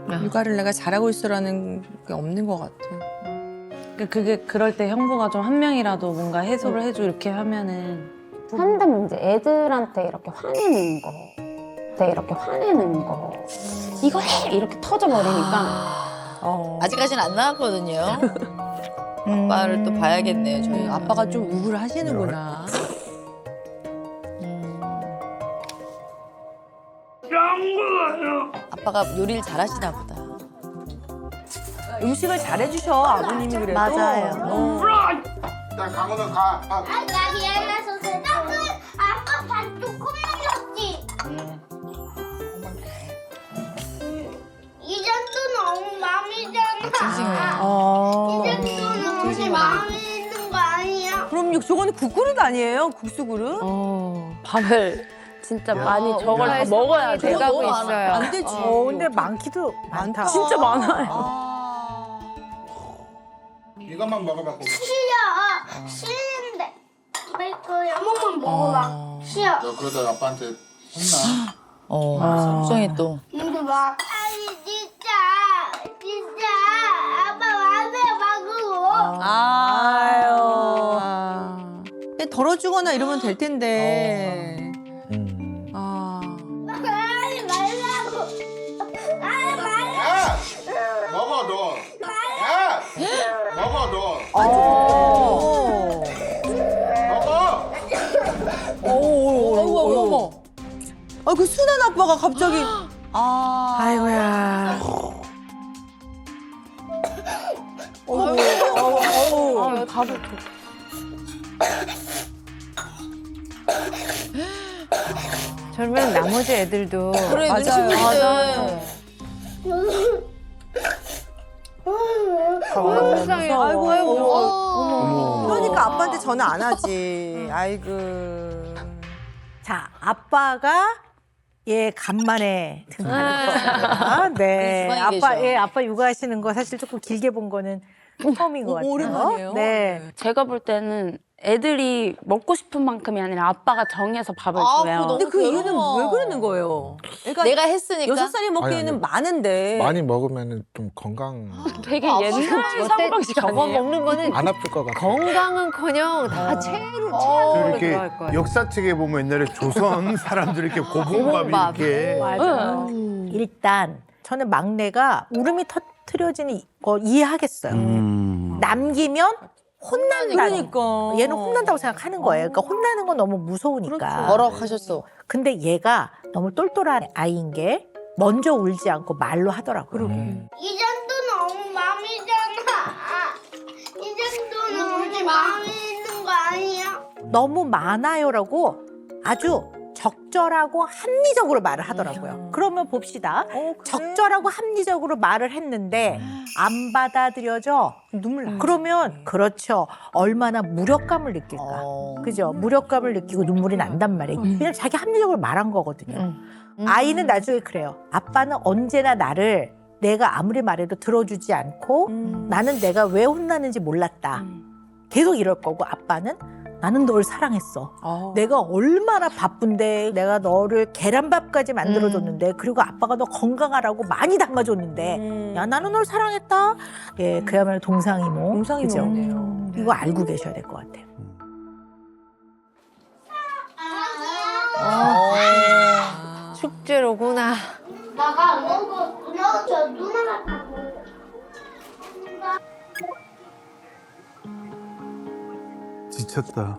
[SPEAKER 2] 육아를 내가 잘하고 있어라는 게 없는 것 같아.
[SPEAKER 10] 그게 그럴 때 형부가 좀 한 명이라도 뭔가 해소를 해주고 이렇게 하면은
[SPEAKER 3] 한다면 이제 애들한테 이렇게 화내는 거, 이렇게 화내는 거, 이거 해 이렇게 터져버리니까
[SPEAKER 4] 아직까지는 안 나왔거든요. 아빠를 또 봐야겠네요. 저희
[SPEAKER 2] 아빠가 좀 우울을 하시는구나.
[SPEAKER 4] 아빠가 요리를 잘하시나 보다.
[SPEAKER 2] 음식을 잘해주셔 아버님이 그래도.
[SPEAKER 7] 맞아요.
[SPEAKER 5] 자, 강원은 가.
[SPEAKER 9] 나 미안해서 나는 아빠 밥 조금 먹었지. 이 정도는 너무 마음이잖아. 이 정도는 혹시 마음에 있는 거 아니야?
[SPEAKER 2] 그럼요. 저거는 국그릇 아니에요? 국수 그릇?
[SPEAKER 6] 밥을 진짜 많이 저걸 다 먹어야 돼.
[SPEAKER 8] 돼가고 있어요.
[SPEAKER 2] 안 되지.
[SPEAKER 7] 근데 많기도 많다.
[SPEAKER 2] 진짜 많아요.
[SPEAKER 5] 이것만 먹어봐.
[SPEAKER 9] 싫어. 싫은데. 왜 그 야목만 먹어봐. 싫어.
[SPEAKER 5] 너 그러다 아빠한테 혼나.
[SPEAKER 4] 속상해 또.
[SPEAKER 9] 근데 막 아니 진짜 아빠 와서 먹고.
[SPEAKER 2] 아유. 덜어주거나 이러면 될 텐데. 아.
[SPEAKER 9] 하지 말라고. 하지 말라고.
[SPEAKER 5] 야! 먹어, 너. 야! 먹어, 너. 먹어.
[SPEAKER 2] 어머. 아, 그 순한 아빠가 갑자기.
[SPEAKER 7] 아이고야.
[SPEAKER 6] 밥을
[SPEAKER 8] 저러면 나머지 애들도
[SPEAKER 4] 그래, 눈치 보이네.
[SPEAKER 8] 불쌍해. 아이고 아이고.
[SPEAKER 2] 그러니까 아빠한테 전화 안 하지. 아이고.
[SPEAKER 7] 자, 아빠가 얘 간만에 등하는 겁니다. 네.
[SPEAKER 4] 지방에 계셔.
[SPEAKER 7] 아빠 육아하시는 거 사실 조금 길게 본 거는 처음인 것 같아요.
[SPEAKER 2] 오랜만이에요.
[SPEAKER 7] 네.
[SPEAKER 6] 제가 볼 때는 애들이 먹고 싶은 만큼이 아니라 아빠가 정해서 밥을 줘요.
[SPEAKER 2] 근데 그 이유는 왜 그러는 거예요? 그러니까
[SPEAKER 4] 내가 했으니까.
[SPEAKER 2] 6살이 먹기에는
[SPEAKER 5] 아니.
[SPEAKER 2] 많은데.
[SPEAKER 5] 많이 먹으면 좀 건강
[SPEAKER 6] 되게 옛날 사고방식
[SPEAKER 8] 저거
[SPEAKER 6] 아니에요?
[SPEAKER 8] 먹는 거는
[SPEAKER 5] 안 아플 것 같아.
[SPEAKER 8] 건강은커녕 다 체하고
[SPEAKER 11] 이렇게
[SPEAKER 8] 들어갈 거야.
[SPEAKER 11] 역사책에 보면 옛날에 조선 사람들이 이렇게 고봉밥
[SPEAKER 8] 고봉밥.
[SPEAKER 11] 이렇게
[SPEAKER 7] 맞아요. 일단 저는 막내가 울음이 터트려지는 거 이해하겠어요. 남기면 혼난다는.
[SPEAKER 2] 그러니까.
[SPEAKER 7] 얘는 혼난다고 생각하는 거예요. 그러니까 혼나는 건 너무 무서우니까.
[SPEAKER 4] 버럭하셨어.
[SPEAKER 7] 근데 얘가 너무 똘똘한 아이인 게 먼저 울지 않고 말로 하더라고요.
[SPEAKER 9] 이 정도는 너무 마음이잖아. 이 정도는 혹시 마음에 있는 거 아니야?
[SPEAKER 7] 너무 많아요라고 아주 적절하고 합리적으로 말을 하더라고요. 그러면 봅시다. 적절하고 합리적으로 말을 했는데 안 받아들여져. 눈물 나. 그러면 그렇죠. 얼마나 무력감을 느낄까. 그죠? 무력감을 느끼고 눈물이 난단 말이에요. 그냥 자기 합리적으로 말한 거거든요. 아이는 나중에 그래요. 아빠는 언제나 나를 내가 아무리 말해도 들어주지 않고 나는 내가 왜 혼나는지 몰랐다. 계속 이럴 거고 아빠는 나는 널 사랑했어. 내가 얼마나 바쁜데 내가 너를 계란밥까지 만들어줬는데 그리고 아빠가 너 건강하라고 많이 담아줬는데 야 나는 널 사랑했다. 예, 그야말로 동상이모.
[SPEAKER 2] 동상이모네요.
[SPEAKER 7] 이거 알고 계셔야 될 것 같아요.
[SPEAKER 8] 축제로구나.
[SPEAKER 9] 나가 안 먹어. 저 누나가 다 먹어.
[SPEAKER 11] 지쳤다.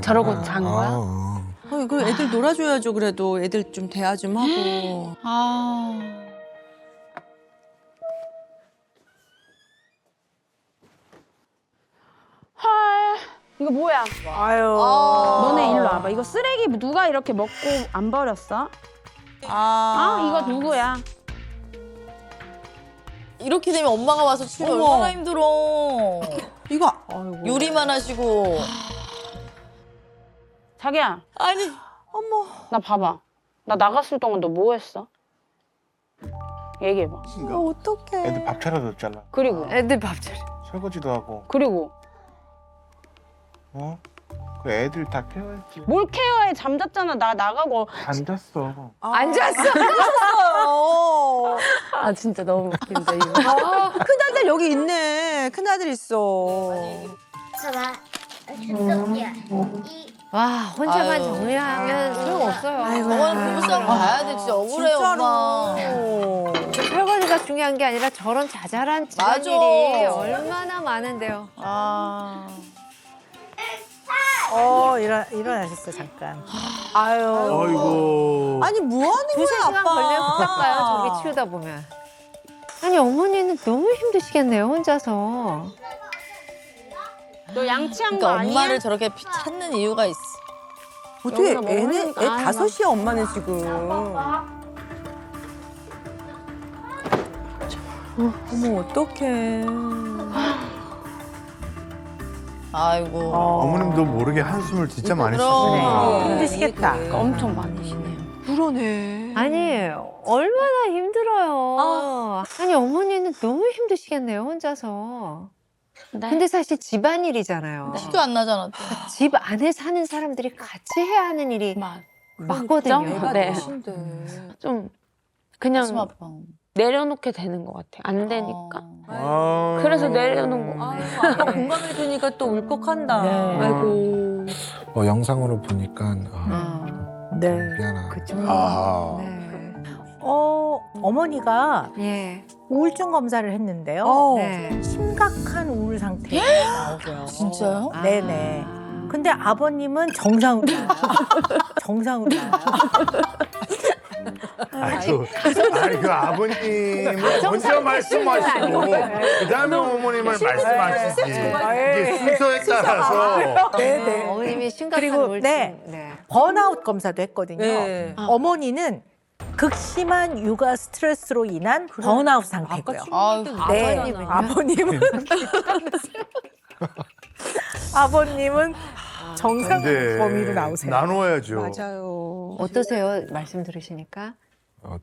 [SPEAKER 6] 저러고 잔 거야?
[SPEAKER 2] 이거 애들 놀아줘야죠. 그래도 애들 좀 대화 좀 하고.
[SPEAKER 3] 이거 뭐야?
[SPEAKER 2] 아유.
[SPEAKER 3] 너네 일로 와봐. 이거 쓰레기 누가 이렇게 먹고 안 버렸어? 이거 누구야?
[SPEAKER 4] 이렇게 되면 엄마가 와서 치우면
[SPEAKER 2] 어머.
[SPEAKER 4] 얼마나 힘들어.
[SPEAKER 2] 이거
[SPEAKER 4] 요리만 하시고.
[SPEAKER 3] 자기야,
[SPEAKER 4] 아니.
[SPEAKER 3] 나 봐봐. 나 나갔을 동안 너 뭐 했어? 얘기해봐.
[SPEAKER 2] 어떡해.
[SPEAKER 11] 애들 밥 차려줬잖아.
[SPEAKER 3] 그리고
[SPEAKER 8] 애들 밥 차려.
[SPEAKER 11] 설거지도 하고.
[SPEAKER 3] 그리고
[SPEAKER 11] 어? 그 애들 다 깨워야지.
[SPEAKER 3] 뭘 케어해? 잠잤잖아. 나 나가고.
[SPEAKER 11] 안 잤어.
[SPEAKER 8] 앉았어.
[SPEAKER 6] 아 진짜 너무 웃긴다 이거.
[SPEAKER 2] 큰아들 여기 있네. 큰아들 있어.
[SPEAKER 9] 봐봐. 주석이야.
[SPEAKER 8] 와 혼자만
[SPEAKER 4] 아유.
[SPEAKER 8] 정리하면 소용없어요.
[SPEAKER 4] 저거는 부부싸움 봐야 돼. 진짜 억울해, 엄마.
[SPEAKER 8] 설거지가 중요한 게 아니라 저런 자잘한
[SPEAKER 4] 맞아.
[SPEAKER 8] 집안일이 얼마나 많은데요.
[SPEAKER 7] 일어나셨어 잠깐.
[SPEAKER 11] 아이고.
[SPEAKER 2] 아니 뭐 하는
[SPEAKER 8] 두세
[SPEAKER 2] 거야
[SPEAKER 8] 시간
[SPEAKER 2] 아빠.
[SPEAKER 8] 걸리면 후딱 가요. 저기 치우다 보면. 아니 어머니는 너무 힘드시겠네요 혼자서.
[SPEAKER 3] 너 양치한 거
[SPEAKER 4] 그러니까
[SPEAKER 3] 아니야?
[SPEAKER 4] 엄마를 저렇게 찾는 이유가 있어.
[SPEAKER 2] 어떻게
[SPEAKER 3] 여기서
[SPEAKER 2] 애는
[SPEAKER 3] 먹으니까.
[SPEAKER 2] 애
[SPEAKER 3] 아,
[SPEAKER 2] 5이야 엄마는 지금. 어머 어떡해.
[SPEAKER 4] 아이고.
[SPEAKER 11] 어머님도 모르게 한숨을 진짜 많이
[SPEAKER 4] 그럼.
[SPEAKER 11] 쉬시네요.
[SPEAKER 7] 힘드시겠다.
[SPEAKER 6] 엄청 많으시네요.
[SPEAKER 2] 그러네.
[SPEAKER 8] 아니 얼마나 힘들어요. 아니 어머니는 너무 힘드시겠네요 혼자서.
[SPEAKER 6] 네.
[SPEAKER 8] 근데 사실 집안일이잖아요.
[SPEAKER 4] 티도 안 나잖아.
[SPEAKER 8] 집 안에 사는 사람들이 같이 해야 하는 일이 맞거든요.
[SPEAKER 2] 애가
[SPEAKER 6] 네.
[SPEAKER 2] 넷인데.
[SPEAKER 6] 좀
[SPEAKER 4] 가슴
[SPEAKER 6] 그냥
[SPEAKER 4] 아파.
[SPEAKER 6] 내려놓게 되는 것 같아. 안 되니까.
[SPEAKER 11] 아.
[SPEAKER 6] 그래서 내려놓은 거.
[SPEAKER 2] 아빠 공감해 주니까 또 울컥한다.
[SPEAKER 3] 네.
[SPEAKER 2] 아이고.
[SPEAKER 5] 영상으로 보니까
[SPEAKER 7] 네.
[SPEAKER 5] 미안하다.
[SPEAKER 7] 그죠.
[SPEAKER 11] 아.
[SPEAKER 8] 네.
[SPEAKER 7] 어머니가
[SPEAKER 8] 예.
[SPEAKER 7] 우울증 검사를 했는데요.
[SPEAKER 8] 네.
[SPEAKER 7] 심각한 우울 상태에 나오고요.
[SPEAKER 4] 진짜요?
[SPEAKER 7] 네네. 근데 아버님은 정상으로 나와요. 정상으로 나와요.
[SPEAKER 11] 아니 그 아버님을 먼저 말씀하시고 그다음에 어머님을 말씀하시지. 이게 순서에 따라서.
[SPEAKER 7] 네네.
[SPEAKER 8] 어머님이 심각한
[SPEAKER 7] 그리고
[SPEAKER 8] 우울증.
[SPEAKER 7] 네. 번아웃 검사도 했거든요.
[SPEAKER 2] 네.
[SPEAKER 7] 어머니는 극심한 육아 스트레스로 인한 번아웃 상태고요.
[SPEAKER 4] 아유,
[SPEAKER 7] 네. 아버님은 아버님은 정상
[SPEAKER 11] 이제
[SPEAKER 7] 범위로 나오세요.
[SPEAKER 11] 나눠야죠.
[SPEAKER 2] 맞아요.
[SPEAKER 8] 어떠세요? 말씀 들으시니까?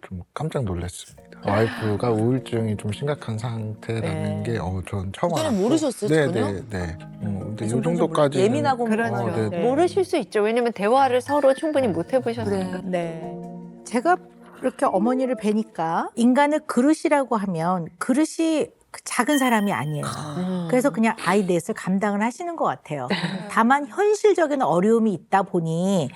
[SPEAKER 5] 좀 깜짝 놀랐습니다. 와이프가 우울증이 좀 심각한 상태라는 게 전 처음
[SPEAKER 4] 그때는
[SPEAKER 5] 알았고.
[SPEAKER 4] 모르셨어요, 전혀?
[SPEAKER 5] 네. 근데 이 정도까지
[SPEAKER 2] 예민하고
[SPEAKER 8] 그렇죠.
[SPEAKER 5] 네.
[SPEAKER 8] 모르실 수 있죠. 왜냐면 대화를 서로 충분히 못 해보셨으니까.
[SPEAKER 7] 네. 제가 이렇게 어머니를 뵈니까 인간을 그릇이라고 하면 그릇이 그 작은 사람이 아니에요. 그래서 그냥 아이 넷을 감당을 하시는 것 같아요. 다만 현실적인 어려움이 있다 보니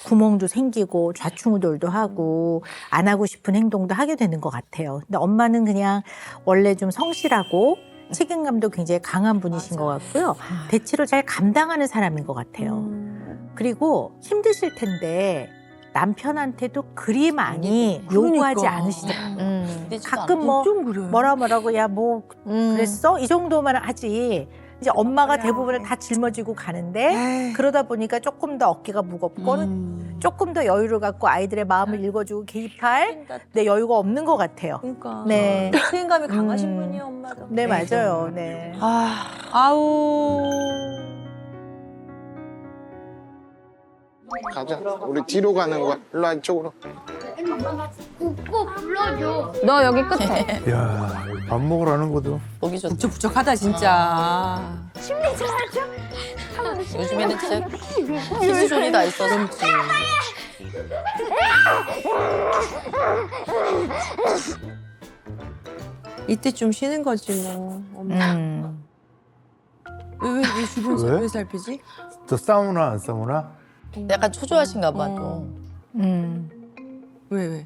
[SPEAKER 7] 구멍도 생기고 좌충우돌도 하고 안 하고 싶은 행동도 하게 되는 것 같아요. 근데 엄마는 그냥 원래 좀 성실하고 책임감도 굉장히 강한 분이신 것 같고요. 대체로 잘 감당하는 사람인 것 같아요. 그리고 힘드실 텐데 남편한테도 그리 많이 요구하지 않으시더라고요. 가끔 뭐 뭐라고 야 뭐 그랬어? 이 정도만 하지. 이제 엄마가 대부분을 다 짊어지고 가는데 그러다 보니까 조금 더 어깨가 무겁고 조금 더 여유를 갖고 아이들의 마음을 읽어주고 개입할 내 여유가 없는 것 같아요.
[SPEAKER 2] 그러니까.
[SPEAKER 7] 네.
[SPEAKER 2] 책임감이 강하신 분이에요 엄마도.
[SPEAKER 7] 네, 맞아요. 네.
[SPEAKER 2] 아우.
[SPEAKER 5] 가자. 우리 뒤로 가는 거야. 일로 와, 이쪽으로.
[SPEAKER 9] 꼭 불러줘.
[SPEAKER 3] 너 여기 끝에.
[SPEAKER 11] 야, 밥 먹으라는 것도.
[SPEAKER 4] 보기 좋다.
[SPEAKER 2] 부쩍부쩍하다 진짜.
[SPEAKER 4] 요즘에는 진짜 키즈존이 다 있어서.
[SPEAKER 2] 이때 좀 쉬는 거지 뭐. 왜 주변에서
[SPEAKER 11] 왜?
[SPEAKER 2] 왜 살피지?
[SPEAKER 11] 또 싸우나 안 싸우나?
[SPEAKER 4] 약간 초조하신가 봐, 또.
[SPEAKER 2] 왜?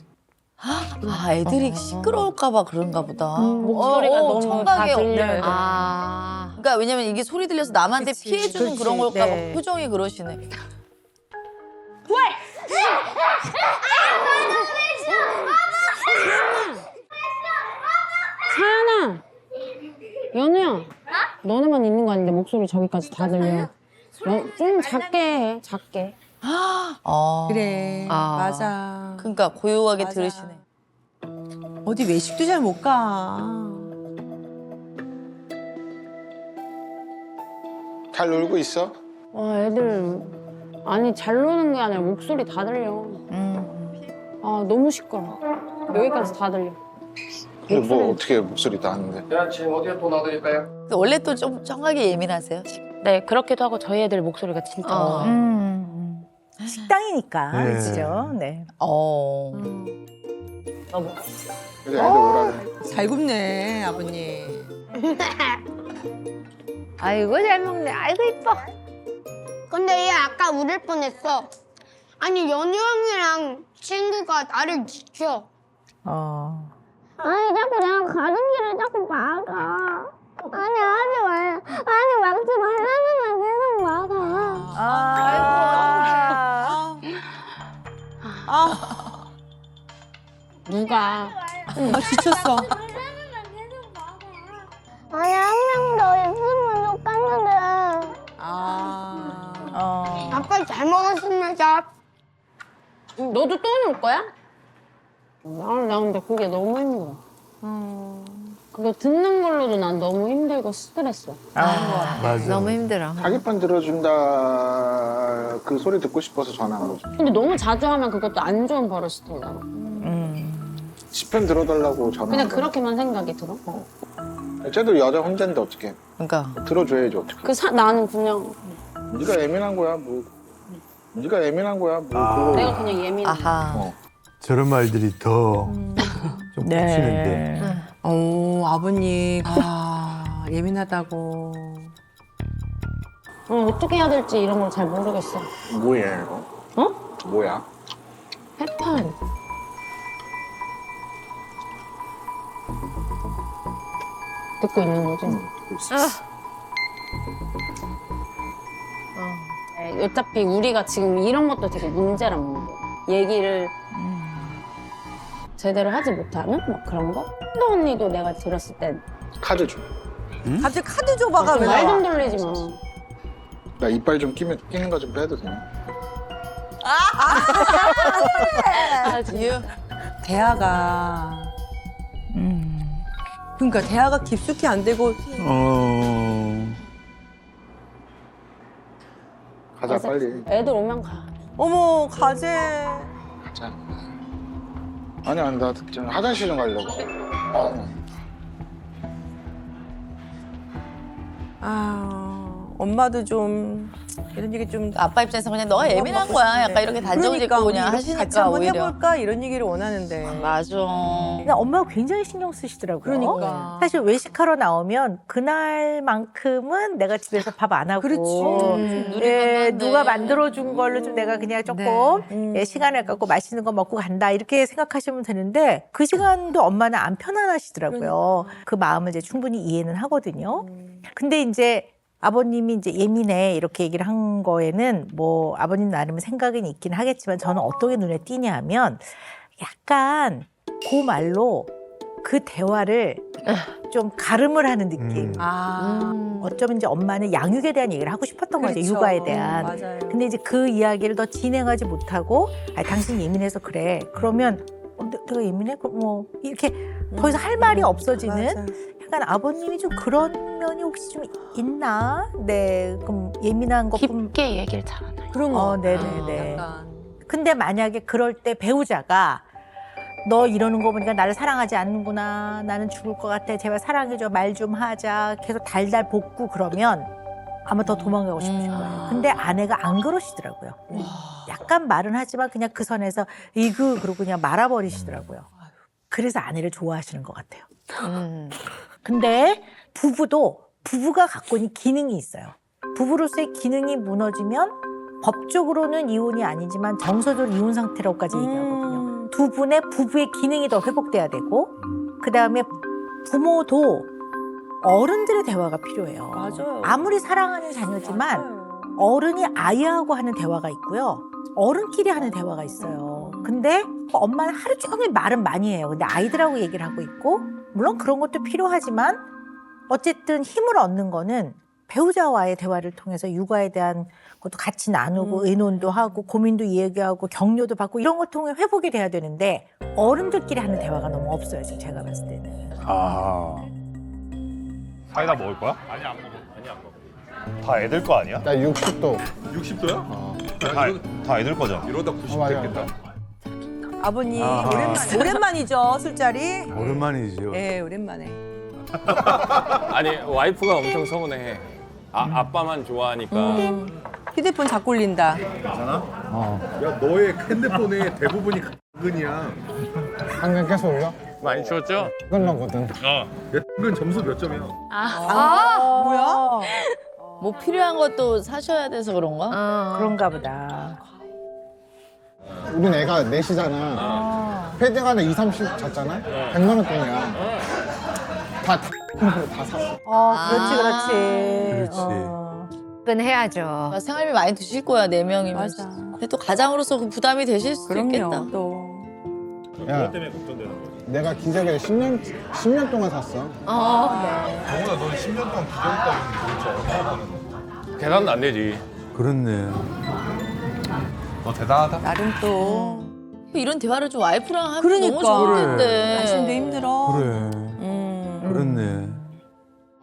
[SPEAKER 4] 애들이 시끄러울까 봐 그런가 보다.
[SPEAKER 3] 목소리가 너무
[SPEAKER 4] 청각에
[SPEAKER 3] 다 들려요.
[SPEAKER 4] 없네. 그러니까 왜냐면 이게 소리 들려서 남한테 피해주는 그런 걸까 봐 표정이 그러시네.
[SPEAKER 3] 사연아, 연우야, 너네만 있는 거 아닌데 목소리 저기까지 다 들려. 좀 작게 해, 작게.
[SPEAKER 2] 그래. 맞아.
[SPEAKER 4] 그러니까 고요하게
[SPEAKER 2] 맞아.
[SPEAKER 4] 들으시네.
[SPEAKER 2] 어디 외식도 잘 못 가.
[SPEAKER 5] 잘 놀고 있어?
[SPEAKER 3] 애들 아니 잘 노는 게 아니라 목소리 다 들려. 너무 시끄러. 여기까지 다 들려.
[SPEAKER 5] 뭐 어떻게 목소리 나는데?
[SPEAKER 4] 원래 또 좀 청각이 예민하세요?
[SPEAKER 6] 네, 그렇기도 하고 저희 애들 목소리가 진짜.
[SPEAKER 7] 식당이니까
[SPEAKER 11] 네.
[SPEAKER 7] 그죠? 네.
[SPEAKER 5] 그래, 애들 오라네.
[SPEAKER 2] 잘 굽네 아버님.
[SPEAKER 8] 아이고 잘 먹네. 아이고 이뻐.
[SPEAKER 9] 근데 얘 아까 울을 뻔했어. 아니 연우 형이랑 친구가 나를 지켜. 아니 자꾸 내가 가는 길을 자꾸 막아. 아니 하지 말. 아니 막지 말라는 말 계속 막아.
[SPEAKER 3] 누가?
[SPEAKER 2] 지쳤어.
[SPEAKER 9] 아니 한 명 더 있으면 좋겠는데. 잘 먹었습니다.
[SPEAKER 3] 너도 또 놀 거야? 나 근데 그게 너무 힘들어. 그거 듣는 걸로도 난 너무 힘들고 스트레스.
[SPEAKER 11] 맞아.
[SPEAKER 8] 너무 힘들어.
[SPEAKER 5] 자기 편 들어준다 그 소리 듣고 싶어서 전화한 거죠.
[SPEAKER 3] 근데 너무 자주 하면 그것도 안 좋은 버릇이 되잖아.
[SPEAKER 5] 10편 들어달라고 전화한
[SPEAKER 3] 그냥
[SPEAKER 5] 거.
[SPEAKER 3] 그렇게만 생각이 들어.
[SPEAKER 5] 쟤도 여자 혼자인데 어떻게
[SPEAKER 4] 그러니까
[SPEAKER 5] 들어줘야지 어떻게.
[SPEAKER 3] 나는 그냥
[SPEAKER 5] 네가 예민한 거야 뭐. 네가 예민한 거야 뭐. 그거.
[SPEAKER 3] 내가 그냥 예민해.
[SPEAKER 4] 아하.
[SPEAKER 11] 저런 말들이 더 좀 꽂히는데.
[SPEAKER 2] 아버님. 예민하다고.
[SPEAKER 3] 어떻게 해야 될지 이런 걸 잘 모르겠어.
[SPEAKER 5] 뭐야 이거? 뭐야?
[SPEAKER 3] 해판. 듣고 있는 거지. 어차피 우리가 지금 이런 것도 되게 문제란 말이야. 얘기를 제대로 하지 못하는 막 그런 거? 한도 언니도 내가 들었을 때
[SPEAKER 5] 카드 줘.
[SPEAKER 2] 갑자기 카드 줘봐가 왜
[SPEAKER 3] 말
[SPEAKER 2] 나와?
[SPEAKER 3] 좀 돌리지 마.
[SPEAKER 5] 나 이빨 좀 끼는 거 좀 빼도 되나?
[SPEAKER 2] 대화가. 그러니까 대화가 깊숙이 안 되고
[SPEAKER 5] 가자 빨리.
[SPEAKER 3] 애들 오면 가.
[SPEAKER 2] 어머 가재.
[SPEAKER 5] 가자. 아니야 나 지금 화장실 좀 가려고.
[SPEAKER 2] 엄마도 좀 이런 얘기 좀
[SPEAKER 4] 아빠 입장에서 그냥 너가 예민한 거야. 약간 이렇게 단정짓고 그냥
[SPEAKER 2] 우리
[SPEAKER 4] 하시니까
[SPEAKER 2] 같이 한번
[SPEAKER 4] 오히려.
[SPEAKER 2] 해볼까 이런 얘기를 원하는데.
[SPEAKER 4] 맞아.
[SPEAKER 7] 근데 엄마가 굉장히 신경 쓰시더라고요.
[SPEAKER 2] 그러니까.
[SPEAKER 7] 사실 외식하러 나오면 그날만큼은 내가 집에서 밥 안 하고 누가 만들어준 걸로 좀 내가 그냥 조금 시간을 갖고 맛있는 거 먹고 간다 이렇게 생각하시면 되는데 그 시간도 엄마는 안 편안하시더라고요. 그 마음을 이제 충분히 이해는 하거든요. 근데 이제 아버님이 이제 예민해 이렇게 얘기를 한 거에는 뭐 아버님 나름의 생각은 있긴 하겠지만 저는 어떤 게 눈에 띄냐 하면 약간 그 말로 그 대화를 좀 가름을 하는 느낌. 어쩌면 이제 엄마는 양육에 대한 얘기를 하고 싶었던 거죠. 육아에 대한.
[SPEAKER 2] 맞아요.
[SPEAKER 7] 근데 이제 그 이야기를 더 진행하지 못하고 당신 예민해서 그래. 그러면 내가 예민해? 그럼 뭐 이렇게 더 이상 할 말이 없어지는
[SPEAKER 2] 맞아.
[SPEAKER 7] 약간 아버님이 좀 그런 면이 혹시 좀 있나? 네, 그럼 예민한 것뿐.
[SPEAKER 6] 깊게 얘기를 잘하나요?
[SPEAKER 2] 그런 거.
[SPEAKER 7] 네네네.
[SPEAKER 2] 약간.
[SPEAKER 7] 근데 만약에 그럴 때 배우자가 너 이러는 거 보니까 나를 사랑하지 않는구나. 나는 죽을 것 같아. 제발 사랑해줘. 말 좀 하자. 계속 달달 볶고 그러면 아마 더 도망가고 싶으실 거예요. 근데 아내가 안 그러시더라고요. 약간 말은 하지만 그냥 그 선에서 그러고 그냥 말아버리시더라고요. 그래서 아내를 좋아하시는 것 같아요. 근데 부부가 갖고 있는 기능이 있어요. 부부로서의 기능이 무너지면 법적으로는 이혼이 아니지만 정서적으로 이혼 상태라고까지 얘기하거든요. 두 분의 부부의 기능이 더 회복돼야 되고 그다음에 부모도 어른들의 대화가 필요해요.
[SPEAKER 2] 맞아요.
[SPEAKER 7] 아무리 사랑하는 자녀지만 어른이 아이하고 하는 대화가 있고요. 어른끼리 하는 대화가 있어요. 근데 엄마는 하루 종일 말은 많이 해요. 근데 아이들하고 얘기를 하고 있고 물론 그런 것도 필요하지만 어쨌든 힘을 얻는 거는 배우자와의 대화를 통해서 육아에 대한 것도 같이 나누고 의논도 하고 고민도 얘기하고 격려도 받고 이런 걸 통해 회복이 돼야 되는데 어른들끼리 하는 대화가 너무 없어요. 지금 제가 봤을 때는.
[SPEAKER 12] 사이다 먹을 거야? 아니 안 먹어. 다 애들 거 아니야?
[SPEAKER 5] 나 60도.
[SPEAKER 12] 60도야? 다 애들 거잖아. 이러다 90 됐겠다.
[SPEAKER 2] 아버님 오랜만이죠 술자리.
[SPEAKER 11] 오랜만이죠.
[SPEAKER 2] 네 오랜만에.
[SPEAKER 13] 아니 와이프가 엄청 서운해. 아빠만 좋아하니까.
[SPEAKER 2] 휴대폰 자꾸 울린다.
[SPEAKER 11] 야 너의 핸드폰의 대부분이 은이야.
[SPEAKER 5] 한강 계속 올려?
[SPEAKER 13] 많이 추웠죠?
[SPEAKER 5] 끝나거든.
[SPEAKER 11] 이건 점수 몇 점이야?
[SPEAKER 2] 뭐야?
[SPEAKER 4] 뭐 필요한 것도 사셔야 돼서 그런가?
[SPEAKER 7] 그런가 보다.
[SPEAKER 5] 우린 애가 넷이잖아. 패딩 하나 2, 30 잤잖아? 100만 원 돈이야. 다 샀어.
[SPEAKER 7] 그렇지.
[SPEAKER 8] 그건 해야죠.
[SPEAKER 4] 생활비 많이 드실 거야, 4명이면.
[SPEAKER 2] 맞아.
[SPEAKER 4] 근데 또 가장으로서 그 부담이 되실 수도 있겠다.
[SPEAKER 2] 그럼요. 또.
[SPEAKER 5] 야,
[SPEAKER 12] 때문에 걱정되는 거지.
[SPEAKER 5] 내가 기저귀를 10년 동안 샀어.
[SPEAKER 12] 정훈아, 넌 10년 동안 기저귀 따위는 도대체 얼마나 버는 거야?
[SPEAKER 13] 계산도 안 되지.
[SPEAKER 11] 그렇네. 대단하다.
[SPEAKER 2] 나름 또
[SPEAKER 4] 이런 대화를 좀 와이프랑 하면
[SPEAKER 2] 그러니까.
[SPEAKER 4] 너무 좋을 텐데.
[SPEAKER 2] 아쉬운데 힘들어.
[SPEAKER 11] 그래. 그렇네.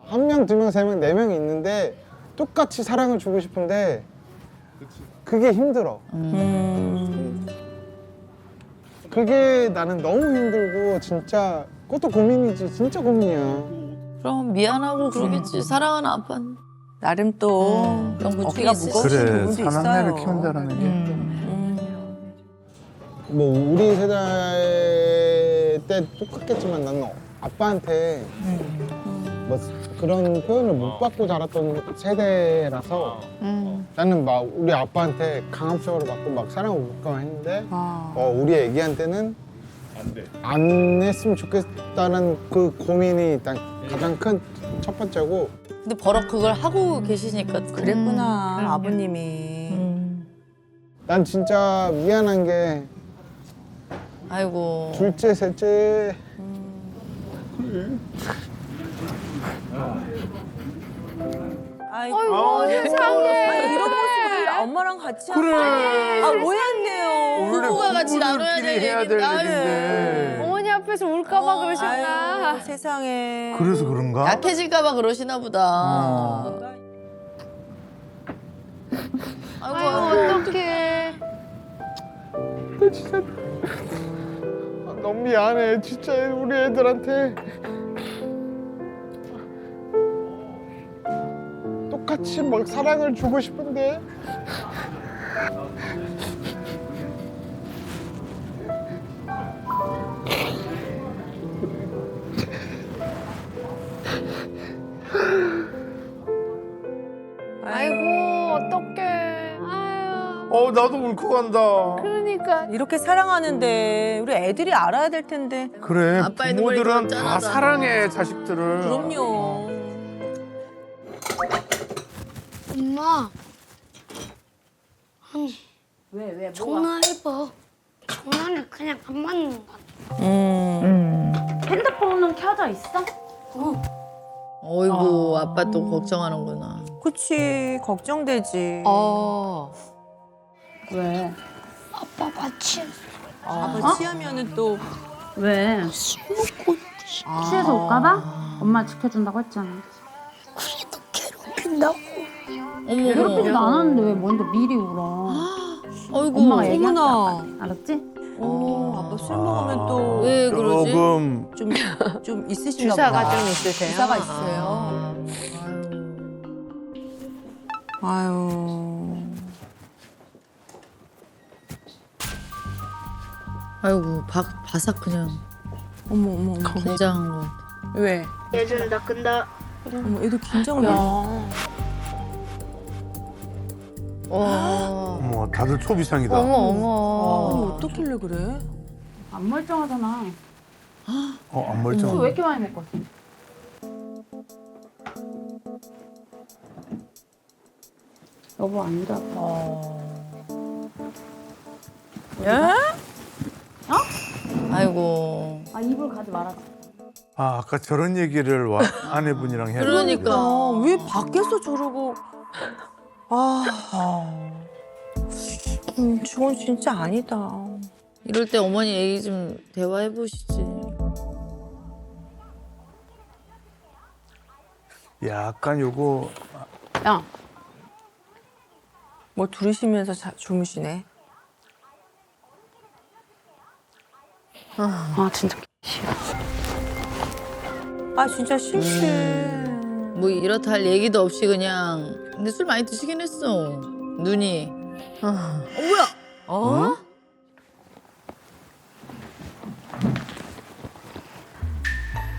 [SPEAKER 14] 한 명, 두 명, 세 명, 네 명이 있는데 똑같이 사랑을 주고 싶은데 그게 힘들어. 그게 나는 너무 힘들고 진짜 그것도 고민이지. 진짜 고민이야.
[SPEAKER 4] 그럼 미안하고 그러겠지. 사랑하는 아빠는.
[SPEAKER 2] 나름 또
[SPEAKER 4] 그런
[SPEAKER 2] 어깨가
[SPEAKER 4] 있을
[SPEAKER 2] 무거우신
[SPEAKER 11] 그래,
[SPEAKER 2] 부분도
[SPEAKER 11] 사남매를
[SPEAKER 2] 있어요.
[SPEAKER 11] 키운다는 게.
[SPEAKER 14] 뭐 우리 세대 때 똑같겠지만 나는 아빠한테 뭐 그런 표현을 못 받고 자랐던 세대라서 나는 막 우리 아빠한테 강압적으로 받고 막 사랑을 못 받고 했는데 우리 애기한테는 안 했으면 좋겠다는 그 고민이 일단 가장 큰 첫 번째고.
[SPEAKER 4] 근데 버럭 그걸 하고 계시니까 또.
[SPEAKER 2] 그랬구나 아버님이.
[SPEAKER 14] 난 진짜 미안한 게
[SPEAKER 4] 아이고.
[SPEAKER 14] 둘째, 셋째
[SPEAKER 2] 아이고 세상에. 이런 모습을 엄마랑 같이
[SPEAKER 11] 그래.
[SPEAKER 2] 아 오해했네요.
[SPEAKER 4] 부부가 같이 나눠야 될
[SPEAKER 11] 해야 될
[SPEAKER 4] 얘기인데.
[SPEAKER 11] 일인데.
[SPEAKER 8] 어머니 앞에서 울까봐 그러셨나?
[SPEAKER 2] 아이고, 세상에.
[SPEAKER 11] 그래서 그런가?
[SPEAKER 4] 약해질까봐 그러시나 보다. 아이고,
[SPEAKER 8] 어떡해.
[SPEAKER 14] 진짜 너무 미안해. 진짜 우리 애들한테 똑같이 막 사랑을 주고 싶은데
[SPEAKER 8] 아이고 어떡해. 아유.
[SPEAKER 11] 나도 울컥한다.
[SPEAKER 8] 그러니까.
[SPEAKER 2] 이렇게 사랑하는데 우리 애들이 알아야 될 텐데.
[SPEAKER 11] 그래,
[SPEAKER 4] 아빠의
[SPEAKER 11] 부모들은
[SPEAKER 4] 눈물이
[SPEAKER 11] 다
[SPEAKER 4] 짠하다.
[SPEAKER 11] 사랑해, 자식들을.
[SPEAKER 2] 그럼요.
[SPEAKER 9] 엄마. 아니. 왜? 전화해봐. 전화는 그냥 안 받는 거 같아.
[SPEAKER 6] 핸드폰은 켜져 있어?
[SPEAKER 4] 어이구, 아빠 또 걱정하는구나.
[SPEAKER 2] 그치 걱정되지.
[SPEAKER 6] 왜?
[SPEAKER 9] 아빠가 취했어.
[SPEAKER 2] 아빠 취하면은 또
[SPEAKER 6] 왜?
[SPEAKER 9] 술 먹고
[SPEAKER 6] 취해서 올까봐? 엄마 지켜준다고 했잖아.
[SPEAKER 9] 그래도 괴롭힌다고.
[SPEAKER 6] 괴롭히지도 않았는데 왜 먼저 미리 울어?
[SPEAKER 4] 어이구.
[SPEAKER 6] 엄마가 얘기할게.
[SPEAKER 2] 어머나.
[SPEAKER 6] 알았지?
[SPEAKER 2] 아빠 술 먹으면 또
[SPEAKER 4] 왜 그러지?
[SPEAKER 11] 조금
[SPEAKER 2] 좀 있으신가
[SPEAKER 8] 주사가
[SPEAKER 2] 보다.
[SPEAKER 8] 좀 있으세요?
[SPEAKER 2] 주사가 있어요. 아유.
[SPEAKER 4] 아이고, 바삭 그냥
[SPEAKER 2] 어머.
[SPEAKER 4] 긴장한 거.
[SPEAKER 2] 왜?
[SPEAKER 9] 얘들은 나 끈다.
[SPEAKER 2] 어머 애도 긴장을 해.
[SPEAKER 11] 어머, 다들 초비상이다.
[SPEAKER 2] 어머 어떡길래 그래?
[SPEAKER 6] 안 멀쩡하잖아.
[SPEAKER 11] 안 멀쩡해.
[SPEAKER 6] 술 왜 이렇게 많이 먹고 왔어? 여보 안 돼.
[SPEAKER 2] 예?
[SPEAKER 4] 아이고.
[SPEAKER 6] 아 입을 가지 말아.
[SPEAKER 11] 아까 저런 얘기를 아내분이랑 해야 돼.
[SPEAKER 4] 그러니까.
[SPEAKER 2] 왜 밖에서 저러고 저건 진짜 아니다.
[SPEAKER 4] 이럴 때 어머니 얘기 좀 대화해 보시지.
[SPEAKER 11] 약간 요거
[SPEAKER 6] 야,
[SPEAKER 2] 뭐 들으시면서 주무시네.
[SPEAKER 6] 아 진짜
[SPEAKER 2] 아 진짜 심취해.
[SPEAKER 4] 뭐 이렇다 할 얘기도 없이 그냥. 근데 술 많이 드시긴 했어. 눈이. 뭐야?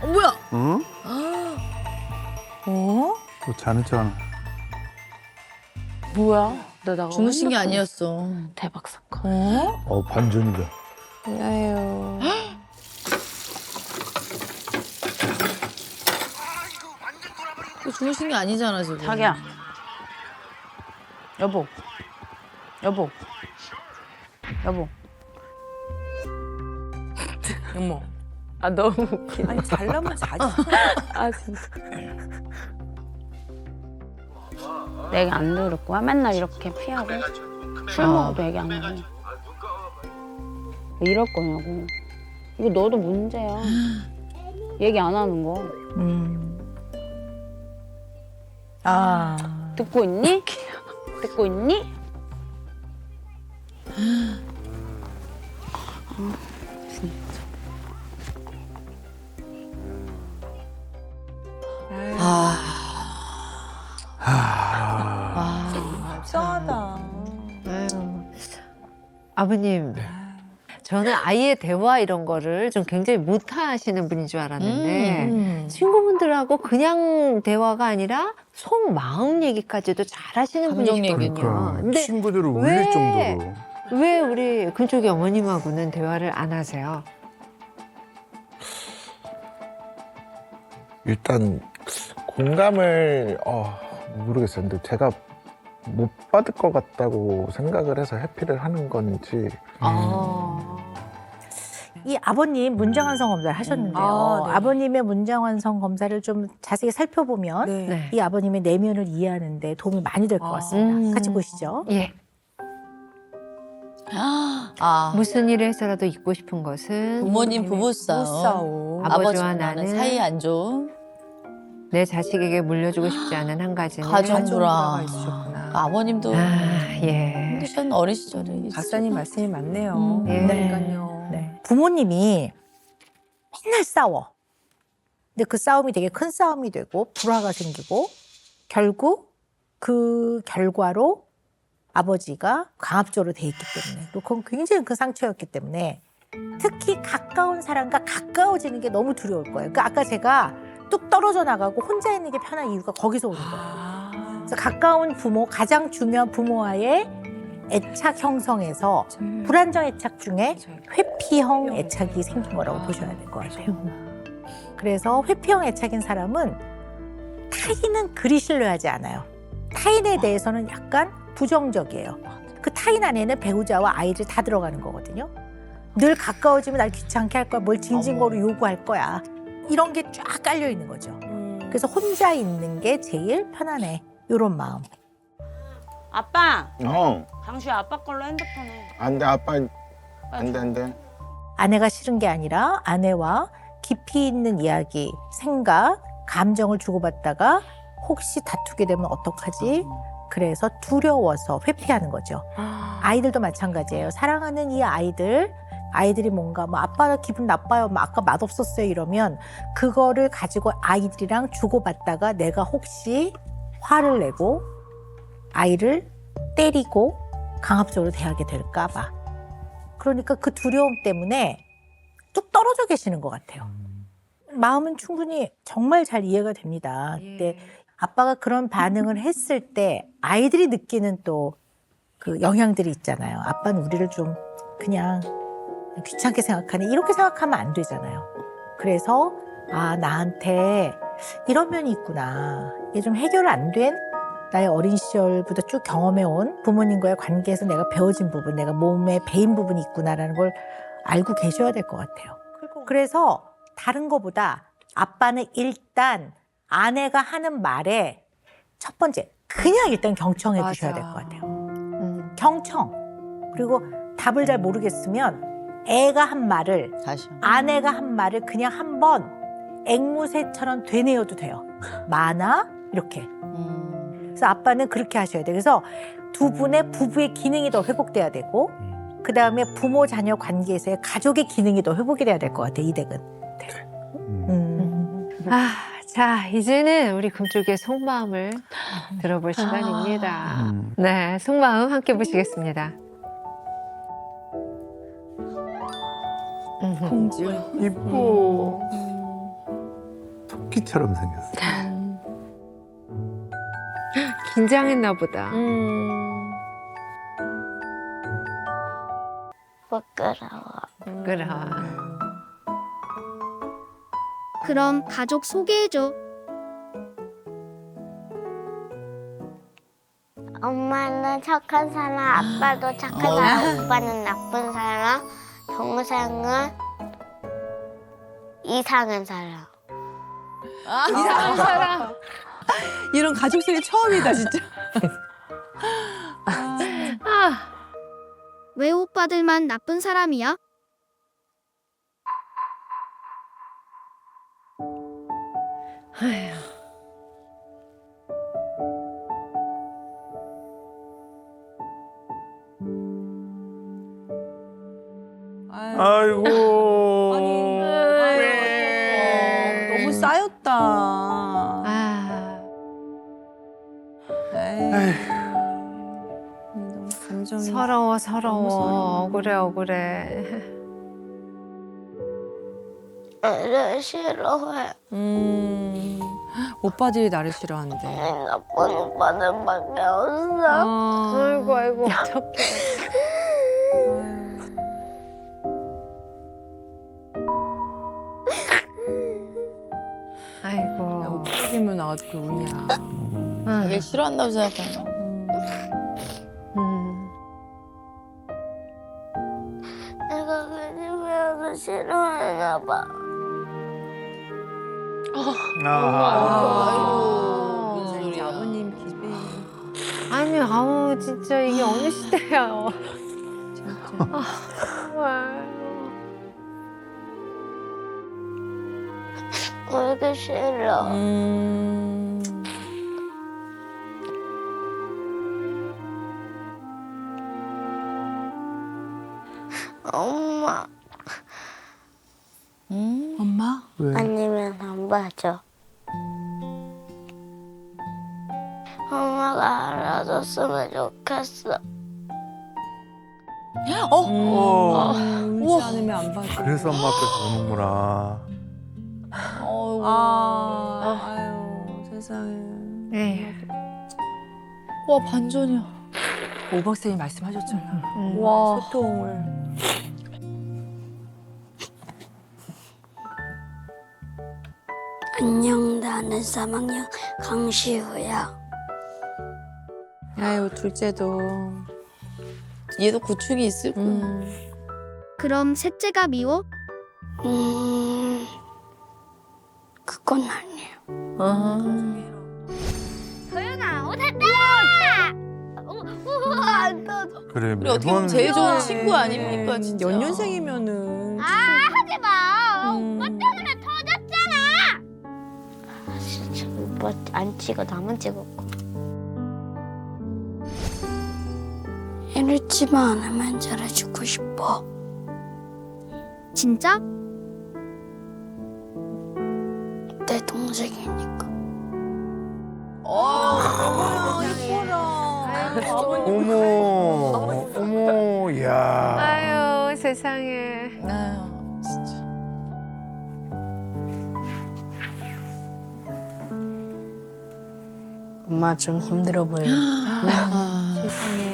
[SPEAKER 4] 뭐야?
[SPEAKER 11] 응? 또 자는 척.
[SPEAKER 6] 뭐야? 나
[SPEAKER 4] 주무신 게 아니었어.
[SPEAKER 6] 대박 사건.
[SPEAKER 11] 반전이다.
[SPEAKER 2] 아유.
[SPEAKER 4] 주무신 게 아니잖아 지금.
[SPEAKER 6] 자기야. 여보.
[SPEAKER 2] 어머.
[SPEAKER 6] 아 너무 웃기네.
[SPEAKER 2] 아니 잘라면 자지.
[SPEAKER 6] 아 진짜. 내가 안 들을 거야? 맨날 이렇게 피하고.
[SPEAKER 3] 술 먹어도 얘기 안 하고. 왜 이럴 거냐고. 이거 너도 문제야. 얘기 안 하는 거.
[SPEAKER 7] 아.
[SPEAKER 3] 듣고 있니? 듣고 있니?
[SPEAKER 2] 속상하다.
[SPEAKER 8] 아버님, 저는 아이의 대화 이런 거를 좀 굉장히 못하시는 분인 줄 알았는데 친구분들하고 그냥 대화가 아니라 속마음 얘기까지도 잘 하시는
[SPEAKER 4] 감정
[SPEAKER 8] 분이시거든요.
[SPEAKER 11] 그러니까
[SPEAKER 8] 근데
[SPEAKER 11] 친구들을 울릴
[SPEAKER 8] 왜-
[SPEAKER 11] 정도로.
[SPEAKER 8] 왜 우리 금쪽이 어머님하고는 대화를 안 하세요?
[SPEAKER 5] 일단 공감을 모르겠어요. 근데 제가 못 받을 것 같다고 생각을 해서 회피를 하는 건지.
[SPEAKER 7] 이 아버님 문장 완성 검사를 하셨는데요.
[SPEAKER 2] 네.
[SPEAKER 7] 아버님의 문장 완성 검사를 좀 자세히 살펴보면
[SPEAKER 2] 네.
[SPEAKER 7] 이 아버님의 내면을 이해하는데 도움이 많이 될 것 같습니다. 같이 보시죠.
[SPEAKER 8] 예. 무슨 일을 해서라도 잊고 싶은 것은
[SPEAKER 4] 부모님 부부싸움.
[SPEAKER 8] 아버지와 나는
[SPEAKER 4] 사이 안 좋음.
[SPEAKER 8] 내 자식에게 물려주고 싶지 않은 한 가지는
[SPEAKER 4] 가정 불화.
[SPEAKER 2] 가정불화가 있으셨구나.
[SPEAKER 4] 아버님도
[SPEAKER 8] 예.
[SPEAKER 4] 힘드셨는 어린 시절에.
[SPEAKER 2] 박사님 말씀이 맞네요.
[SPEAKER 8] 예.
[SPEAKER 2] 그러니까요.
[SPEAKER 7] 네. 부모님이 맨날 싸워. 근데 그 싸움이 되게 큰 싸움이 되고 불화가 생기고 결국 그 결과로 아버지가 강압적으로 돼 있기 때문에 그리고 그건 굉장히 큰 상처였기 때문에 특히 가까운 사람과 가까워지는 게 너무 두려울 거예요. 그러니까 아까 제가 뚝 떨어져 나가고 혼자 있는 게 편한 이유가 거기서 오는 거예요. 그래서 가까운 부모, 가장 중요한 부모와의 애착 형성에서 불안정 애착 중에 회피형 애착이 생긴 거라고 보셔야 될 것 같아요. 그래서 회피형 애착인 사람은 타인은 그리 신뢰하지 않아요. 타인에 대해서는 약간 부정적이에요. 그 타인 안에는 배우자와 아이들이 다 들어가는 거거든요. 늘 가까워지면 날 귀찮게 할 거야. 뭘 징징거려 요구할 거야. 이런 게 쫙 깔려 있는 거죠. 그래서 혼자 있는 게 제일 편안해. 이런 마음.
[SPEAKER 3] 아빠,
[SPEAKER 14] 어.
[SPEAKER 3] 강수야 아빠 걸로 핸드폰 해.
[SPEAKER 14] 안 돼, 아빠. 안 돼, 안 돼.
[SPEAKER 7] 아내가 싫은 게 아니라 아내와 깊이 있는 이야기, 생각, 감정을 주고받다가 혹시 다투게 되면 어떡하지? 그래서 두려워서 회피하는 거죠. 아이들도 마찬가지예요. 사랑하는 이 아이들이 뭔가 뭐 아빠 기분 나빠요, 뭐 아까 맛없었어요 이러면 그거를 가지고 아이들이랑 주고받다가 내가 혹시 화를 내고 아이를 때리고 강압적으로 대하게 될까 봐. 그러니까 그 두려움 때문에 뚝 떨어져 계시는 것 같아요. 마음은 충분히 정말 잘 이해가 됩니다. 근데 아빠가 그런 반응을 했을 때 아이들이 느끼는 또 그 영향들이 있잖아요. 아빠는 우리를 좀 그냥 귀찮게 생각하네. 이렇게 생각하면 안 되잖아요. 그래서 아, 나한테 이런 면이 있구나. 이게 좀 해결 안 된 나의 어린 시절부터 쭉 경험해온 부모님과의 관계에서 내가 배워진 부분, 내가 몸에 배인 부분이 있구나라는 걸 알고 계셔야 될 것 같아요. 그래서 다른 거보다 아빠는 일단 아내가 하는 말에 첫 번째, 그냥 일단 경청해 주셔야 될 것 같아요. 경청. 그리고 답을 잘 모르겠으면 애가 한 말을, 아내가 한 말을 그냥 한번 앵무새처럼 되뇌어도 돼요. 많아? 이렇게. 그래서 아빠는 그렇게 하셔야 돼요. 그래서 두 분의 부부의 기능이 더 회복돼야 되고 그 다음에 부모 자녀 관계에서의 가족의 기능이 더 회복이 돼야 될 것 같아요. 이 댁은.
[SPEAKER 8] 자, 이제는 우리 금쪽이의 속마음을 들어볼 시간입니다. 네, 속마음 함께 보시겠습니다.
[SPEAKER 2] 공주.
[SPEAKER 11] 이뻐. 토끼처럼 생겼어.
[SPEAKER 8] 긴장했나 보다.
[SPEAKER 9] 부끄러워.
[SPEAKER 15] 그럼 가족 소개해줘.
[SPEAKER 9] 엄마는 착한 사람, 아빠도 착한 사람, 오빠는 나쁜 사람, 동생은 이상한 사람.
[SPEAKER 2] 이상한 사람. 이런 가족 소개 처음이다 진짜.
[SPEAKER 8] 아,
[SPEAKER 15] 왜 오빠들만 나쁜 사람이야?
[SPEAKER 11] 아이고.
[SPEAKER 2] 너무 쌓였다. 너무 감정이
[SPEAKER 8] 서러워.
[SPEAKER 2] 서러워.
[SPEAKER 8] 억울해.
[SPEAKER 9] 애를 싫어해.
[SPEAKER 2] 오빠들이 나를 싫어한대.
[SPEAKER 9] 나쁜 오빠들밖에 없어.
[SPEAKER 8] 아이고. 아이고.
[SPEAKER 2] 오빠들이면 어떻게 우냐.
[SPEAKER 4] 되게 싫어한다고 생각하나.
[SPEAKER 9] 내가 괜히 배워서 싫어하나 봐.
[SPEAKER 4] 아이고. 무슨
[SPEAKER 2] 이제
[SPEAKER 4] 소리야.
[SPEAKER 2] 아버님 기대.
[SPEAKER 8] 아니, 아우, 진짜 이게 어느 시대야.
[SPEAKER 9] 왜 이렇게 싫어? 엄마.
[SPEAKER 2] 엄마?
[SPEAKER 5] 왜?
[SPEAKER 9] 아니면 안 봐줘. 엄마가 알아줬으면 좋겠어.
[SPEAKER 2] 울지 않으면 안 봐줘.
[SPEAKER 11] 그래서 엄마 앞에서 우는구나.
[SPEAKER 2] 아유, 세상에.
[SPEAKER 4] 와 반전이야.
[SPEAKER 2] 오 박사님 말씀하셨잖아.
[SPEAKER 4] 와.
[SPEAKER 2] 소통을.
[SPEAKER 9] 안녕, 나는 3학년 강시우야.
[SPEAKER 2] 아유, 둘째도.
[SPEAKER 4] 얘도 구축이 있을 거야.
[SPEAKER 15] 그럼 셋째가 미워?
[SPEAKER 9] 그건 아니에요. 도윤아, 옷 샀다! 우와, 안 떠져.
[SPEAKER 11] 그래
[SPEAKER 4] 우리 어떻게 보면 제일 좋은 친구 아닙니까 진짜.
[SPEAKER 2] 연년생이면은.
[SPEAKER 9] 하지 마. 오빠 때문에 터졌잖아. 진짜 오빠 안 찍어, 나만 찍었고. 이렇지만 않으면 잘해주고 싶어.
[SPEAKER 15] 진짜?
[SPEAKER 9] 내 동생이니까.
[SPEAKER 11] 어머, 야.
[SPEAKER 8] 아유, 세상에.
[SPEAKER 4] 아유 진짜.
[SPEAKER 16] 엄마 좀 힘들어 보여.
[SPEAKER 2] 세상에.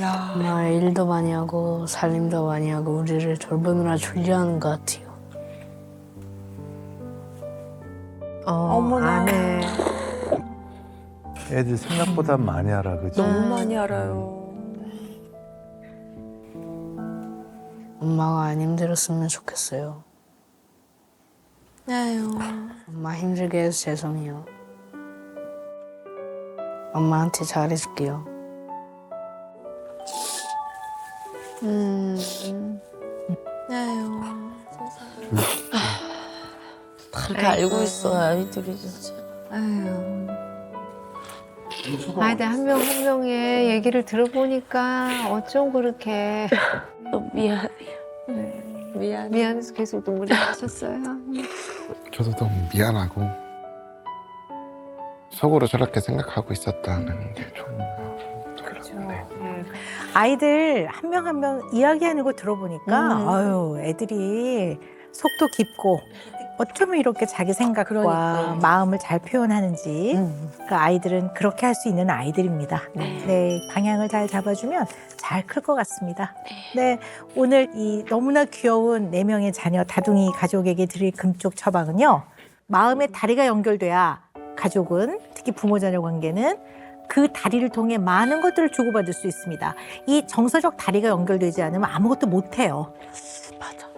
[SPEAKER 2] 야.
[SPEAKER 16] 엄마 일도 많이 하고 살림도 많이 하고 우리를 돌보느라 졸려하는 것 같아요.
[SPEAKER 2] 어머나.
[SPEAKER 8] 안 해.
[SPEAKER 11] 애들 생각보다 많이 알아, 그치?
[SPEAKER 2] 너무 많이 알아요.
[SPEAKER 16] 엄마가 안 힘들었으면 좋겠어요.
[SPEAKER 2] 아유.
[SPEAKER 16] 엄마 힘들게 해서 죄송해요. 엄마한테 잘해줄게요.
[SPEAKER 2] 아유.
[SPEAKER 4] 다 이렇게 알고 있어 아이들이 진짜.
[SPEAKER 2] 아유.
[SPEAKER 8] 아이들 한 명 한 명의 얘기를 들어보니까 어쩜 그렇게
[SPEAKER 16] 미안해.
[SPEAKER 8] 미안해서 계속 눈물이 나셨어요.
[SPEAKER 5] 저도 너무 미안하고 속으로 저렇게 생각하고 있었다는 게 좀 그렇네.
[SPEAKER 7] 아이들 한 명 한 명 이야기하는 거 들어보니까 아유 애들이 속도 깊고 어쩌면 이렇게 자기 생각과
[SPEAKER 2] 그러니까.
[SPEAKER 7] 마음을 잘 표현하는지 그 아이들은 그렇게 할 수 있는 아이들입니다. 네, 방향을 잘 잡아주면 잘 클 것 같습니다. 네, 오늘 이 너무나 귀여운 4명의 자녀 다둥이 가족에게 드릴 금쪽 처방은요. 마음의 다리가 연결돼야 가족은 특히 부모 자녀 관계는 그 다리를 통해 많은 것들을 주고받을 수 있습니다. 이 정서적 다리가 연결되지 않으면 아무것도 못해요. 맞아.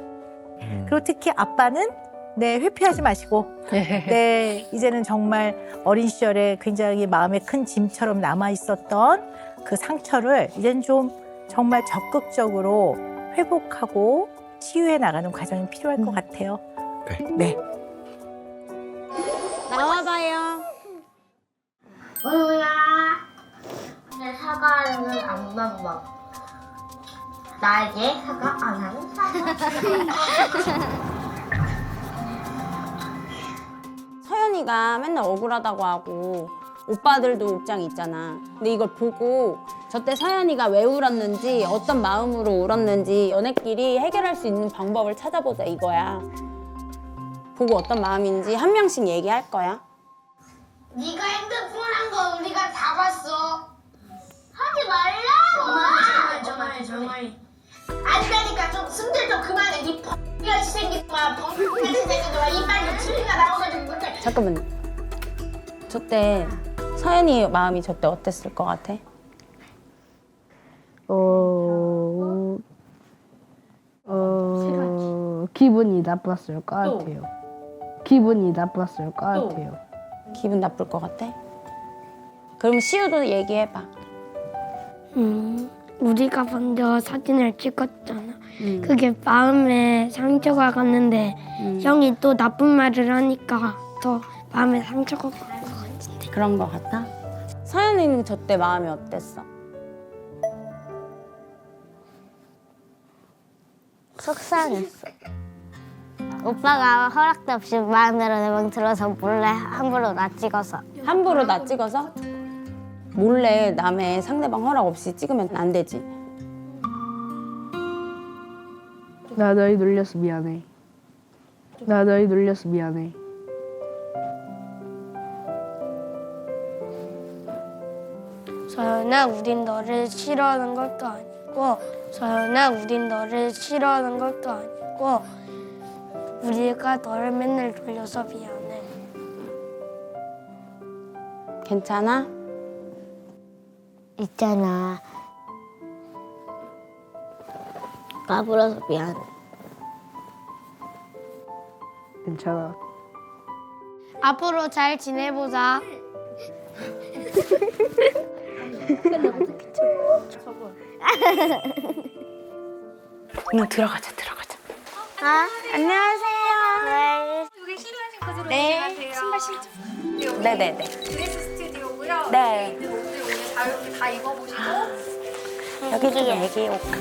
[SPEAKER 7] 그리고 특히 아빠는 네, 회피하지 마시고 네, 이제는 정말 어린 시절에 굉장히 마음에 큰 짐처럼 남아 있었던 그 상처를 이젠 좀 정말 적극적으로 회복하고 치유해 나가는 과정이 필요할 것 같아요. 네.
[SPEAKER 3] 나와봐요.
[SPEAKER 9] 우야, 근데 사과는 안 먹어. 나에게 사과 안 하는 사과.
[SPEAKER 3] 서연이가 맨날 억울하다고 하고 오빠들도 입장이 있잖아. 근데 이걸 보고 저때 서연이가 왜 울었는지 어떤 마음으로 울었는지 연애끼리 해결할 수 있는 방법을 찾아보자 이거야. 보고 어떤 마음인지 한 명씩 얘기할 거야.
[SPEAKER 9] 네가 핸드폰 한 거 우리가 다 봤어. 하지 말라고. 정말.
[SPEAKER 1] 안 되니까 좀 승질 좀 그만해. 니 X같이 생긴 거야. 벙같이 생긴 거야. 이빨도 틀리가 나와가지고 그렇게.
[SPEAKER 3] 잠깐만요. 저때 서연이 마음이 저때 어땠을 것 같아?
[SPEAKER 16] 기분이 나빴을 것 같아요. 기분이 나빴을 것 같아요.
[SPEAKER 3] 기분 나쁠 것 같아? 그럼 시우도 얘기해봐.
[SPEAKER 17] 우리가 먼저 사진을 찍었잖아. 그게 마음에 상처가 갔는데 형이 또 나쁜 말을 하니까 더 마음에 상처가 간 것 같은데.
[SPEAKER 3] 그런 것 같아? 서연이는 저때 마음이 어땠어?
[SPEAKER 9] 속상했어. 오빠가 허락도 없이 마음대로 내 방 들어서 몰래 함부로 나 찍어서.
[SPEAKER 3] 함부로 나 찍어서? 몰래 남의 상대방 허락 없이 찍으면 안 되지.
[SPEAKER 16] 나 너희 놀려서 미안해. 나 너희 놀려서 미안해.
[SPEAKER 17] 서연아, 우린 너를 싫어하는 것도 아니고, 서연아, 우린 너를 싫어하는 것도 아니고, 우리가 너를 맨날 놀려서 미안해.
[SPEAKER 3] 괜찮아?
[SPEAKER 9] 있잖아. 까불어서 미안해.
[SPEAKER 16] 괜찮아.
[SPEAKER 17] 앞으로 잘 지내보자.
[SPEAKER 3] 그냥 들어가자.
[SPEAKER 9] 안녕하세요.
[SPEAKER 17] 여기 실루엣 코스
[SPEAKER 3] 네.
[SPEAKER 17] 신발 신죠.
[SPEAKER 3] 네네네.
[SPEAKER 17] 드레스 스튜디오고요.
[SPEAKER 3] 네.
[SPEAKER 17] 오늘 자유롭게 다 입어보시고.
[SPEAKER 3] 여기 좀 얘기해볼까?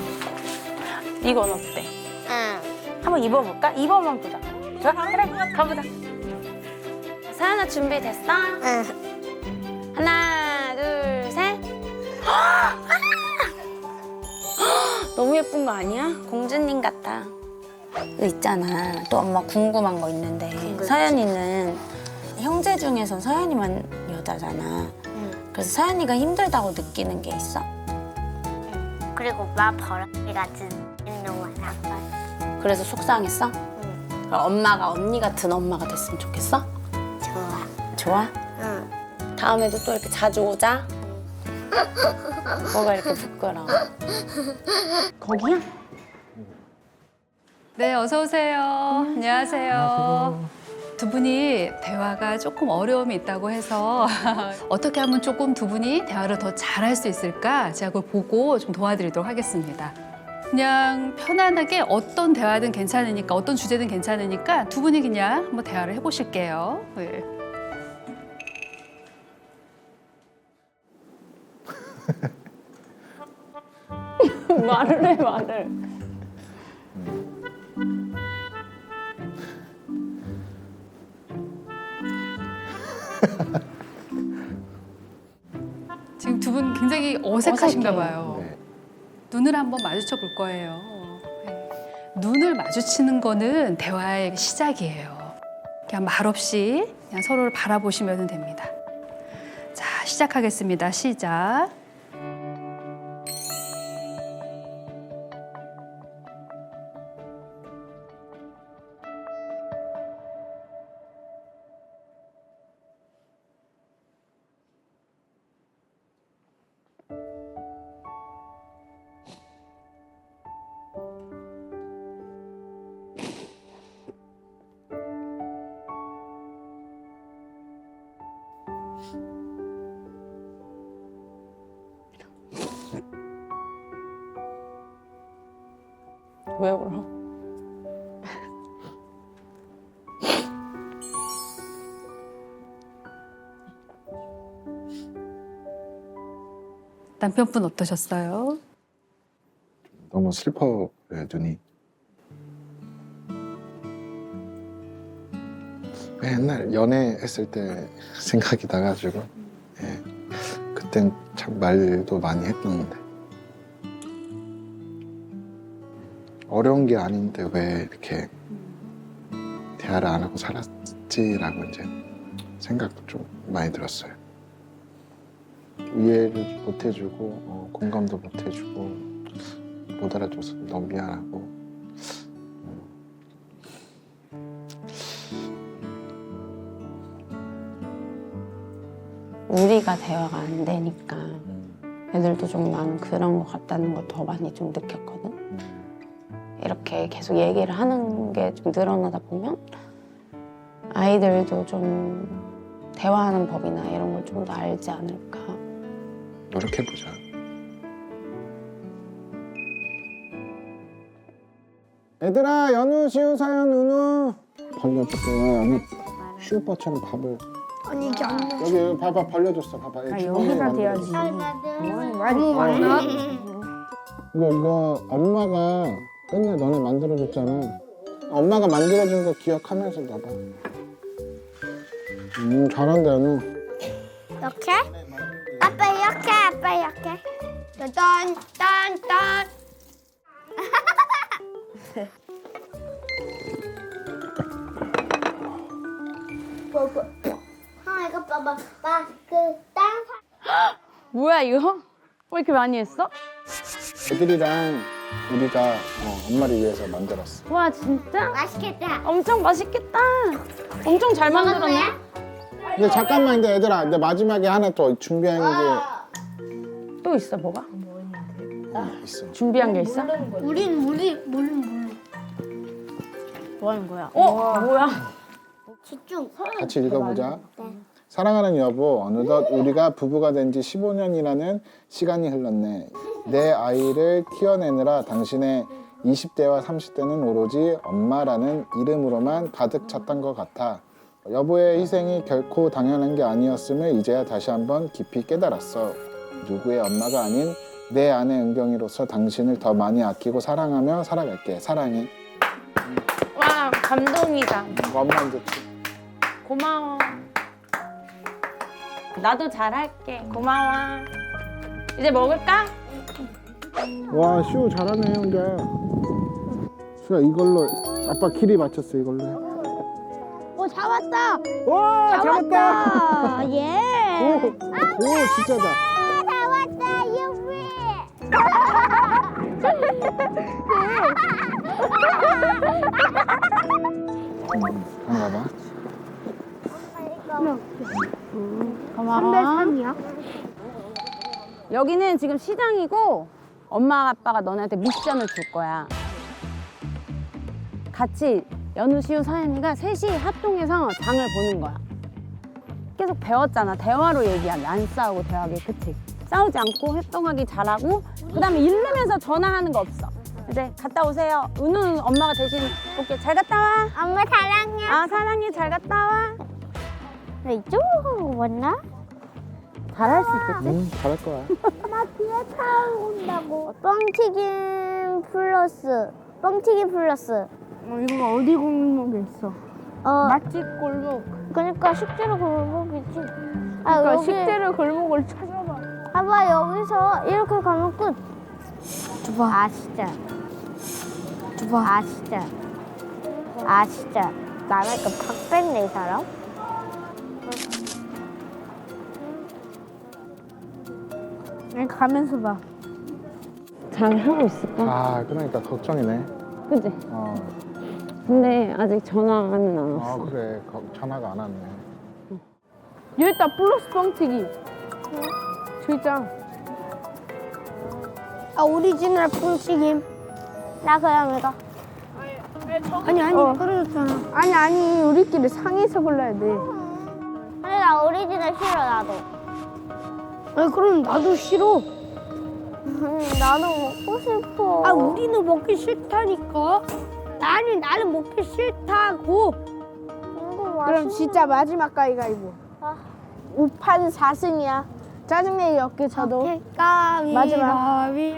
[SPEAKER 3] 이건 어때?
[SPEAKER 9] 응.
[SPEAKER 3] 한번 입어볼까? 입어만 보자. 좋아? 그래, 가보자. 서연아 준비됐어?
[SPEAKER 9] 응.
[SPEAKER 3] 하나, 둘, 셋. 너무 예쁜 거 아니야? 공주님 같아. 이거 있잖아. 또 엄마 궁금한 거 있는데 서연이는 형제 중에서 서연이만 여자잖아. 그래서 서연이가 힘들다고 느끼는 게 있어?
[SPEAKER 9] 그리고 오빠 버릇이 같은 너무 나빠.
[SPEAKER 3] 그래서 속상했어? 그럼 엄마가 언니 같은 엄마가 됐으면 좋겠어?
[SPEAKER 9] 좋아.
[SPEAKER 3] 좋아?
[SPEAKER 9] 응.
[SPEAKER 3] 다음에도 또 이렇게 자주 오자. 뭐가 이렇게 부끄러워? 거기야?
[SPEAKER 18] 네, 어서 오세요. 안녕하세요. 두 분이 대화가 조금 어려움이 있다고 해서 어떻게 하면 조금 두 분이 대화를 더 잘할 수 있을까 제가 그걸 보고 좀 도와드리도록 하겠습니다. 그냥 편안하게 어떤 대화든 괜찮으니까 어떤 주제든 괜찮으니까 두 분이 그냥 한번 대화를 해보실게요. 네.
[SPEAKER 3] 말을 해, 말을.
[SPEAKER 18] 지금 두 분 굉장히 어색하신가 봐요. 눈을 한번 마주쳐 볼 거예요. 네. 눈을 마주치는 거는 대화의 시작이에요. 그냥 말없이 그냥 서로를 바라보시면 됩니다. 자, 시작하겠습니다. 시작.
[SPEAKER 3] 왜 울어?
[SPEAKER 18] 남편분 어떠셨어요?
[SPEAKER 5] 너무 슬퍼요, 눈이. 옛날 연애했을 때 생각이 나가지고, 예. 그땐 참 말도 많이 했었는데. 어려운 게 아닌데 왜 이렇게 대화를 안 하고 살았지라고 이제 생각도 좀 많이 들었어요. 이해를 못 해주고 공감도 못 해주고 못 알아줘서 너무 미안하고
[SPEAKER 3] 우리가 대화가 안 되니까 애들도 좀 나는 그런 것 같다는 걸 더 많이 좀 느꼈거든. 이렇게 계속 얘기를 하는 게 좀 늘어나다 보면 아이들도 좀 대화하는 법이나 이런 걸 좀 더 알지 않을까.
[SPEAKER 5] 노력해보자.
[SPEAKER 14] 얘들아, 연우, 시우, 사연, 은우. 벌려줬어. 연우 슈퍼처럼 밥을.
[SPEAKER 17] 아니 이게 안 돼.
[SPEAKER 14] 여기 봐봐, 벌려줬어. 봐봐.
[SPEAKER 17] 여기다 대야지. 많이 많아.
[SPEAKER 14] 이거 엄마가 맨날 너네 만들어줬잖아. 엄마가 만들어준 거 기억하면서 넣어봐. 잘한다, 연우.
[SPEAKER 9] 이렇게? 아빠 이렇게, 아빠 이렇게. 딴딴딴. 이거 봐봐.
[SPEAKER 10] 뭐야 이거? 왜 이렇게 많이 했어?
[SPEAKER 14] 애들이랑 우리가 엄마를 위해서 만들었어.
[SPEAKER 10] 와 진짜?
[SPEAKER 9] 맛있겠다.
[SPEAKER 10] 엄청 맛있겠다. 엄청 잘 만들었네.
[SPEAKER 14] 근데 잠깐만, 근데 얘들아, 근데 마지막에 하나 더 준비한
[SPEAKER 10] 또 있어 뭐가?
[SPEAKER 14] 게 있어.
[SPEAKER 10] 준비한 게 있어?
[SPEAKER 17] 우린 몰라.
[SPEAKER 10] 뭐 하는 거야? 뭐야?
[SPEAKER 9] 집중.
[SPEAKER 14] 같이 읽어보자. 사랑하는 여보, 어느덧 우리가 부부가 된 지 15년이라는 시간이 흘렀네. 내 아이를 키워내느라 당신의 20대와 30대는 오로지 엄마라는 이름으로만 가득 찼던 것 같아. 여보의 희생이 결코 당연한 게 아니었음을 이제야 다시 한번 깊이 깨달았어. 누구의 엄마가 아닌 내 아내 은경이로서 당신을 더 많이 아끼고 사랑하며 살아갈게. 사랑해.
[SPEAKER 10] 와 감동이다.
[SPEAKER 14] 엄마는 좋지.
[SPEAKER 10] 고마워. 나도 잘할게. 고마워. 이제 먹을까?
[SPEAKER 14] 와, 시우 잘하네, 형제. 시우야, 이걸로 아빠 길이 맞췄어, 이걸로 해.
[SPEAKER 9] 오, 잡았다.
[SPEAKER 14] 와,
[SPEAKER 9] 잡았다. 예.
[SPEAKER 14] 오, 진짜다.
[SPEAKER 9] 잡았다, 유비.
[SPEAKER 14] 한번 봐봐.
[SPEAKER 10] 고마워.
[SPEAKER 9] 3대3이야?
[SPEAKER 3] 여기는 지금 시장이고 엄마 아빠가 너네한테 미션을 줄 거야. 같이 연우, 시우, 사연이가 셋이 합동해서 장을 보는 거야. 계속 배웠잖아. 대화로 얘기하면 안 싸우고 대화하기, 그치? 싸우지 않고 협동하기 잘하고 그다음에 이러면서 전화하는 거 없어. 이제 갔다 오세요. 은우는 엄마가 대신 볼게. 잘 갔다 와.
[SPEAKER 9] 엄마 사랑해.
[SPEAKER 3] 아 사랑해. 잘 갔다 와.
[SPEAKER 9] 나 이쪽으로 왔나?
[SPEAKER 3] 잘할 수 있겠지?
[SPEAKER 14] 잘할 거야.
[SPEAKER 9] 나 뒤에 타고 온다고. 뻥튀김 플러스. 뻥튀김 플러스.
[SPEAKER 17] 이거 어디 골목에 있어? 맛집 골목.
[SPEAKER 9] 그러니까 식재료 골목이지.
[SPEAKER 17] 그러니까 식재료 골목을 찾아봐.
[SPEAKER 9] 봐봐, 여기서 이렇게 가면 끝. 두봐. 아 진짜. 두봐. 아 진짜. 아 진짜. 나니까 팍 뺐네 이 사람.
[SPEAKER 17] 가면서 봐.
[SPEAKER 3] 잘 하고 있을까?
[SPEAKER 14] 아, 그러니까 걱정이네.
[SPEAKER 3] 그치? 근데 아직 전화는 안 왔어.
[SPEAKER 14] 아, 그래. 전화가 안 왔네.
[SPEAKER 17] 여기 있다, 플러스 뻥튀기. 저기 있잖아.
[SPEAKER 9] 오리지널 뻥튀김. 나 그럼 이거.
[SPEAKER 17] 아니, 떨어졌잖아. 아니, 우리끼리 상의해서 골라야 돼.
[SPEAKER 9] 근데 나 오리지널 싫어, 나도.
[SPEAKER 17] 아니, 그럼 나도 싫어.
[SPEAKER 9] 나도 먹고 싶어.
[SPEAKER 17] 아 우리는 먹기 싫다니까. 나는 먹기 싫다고.
[SPEAKER 1] 그럼 진짜 마지막 가위가위보. 5판 4승이야. 짜증내기 없게 저도. 마지막.
[SPEAKER 9] 아니 맨날.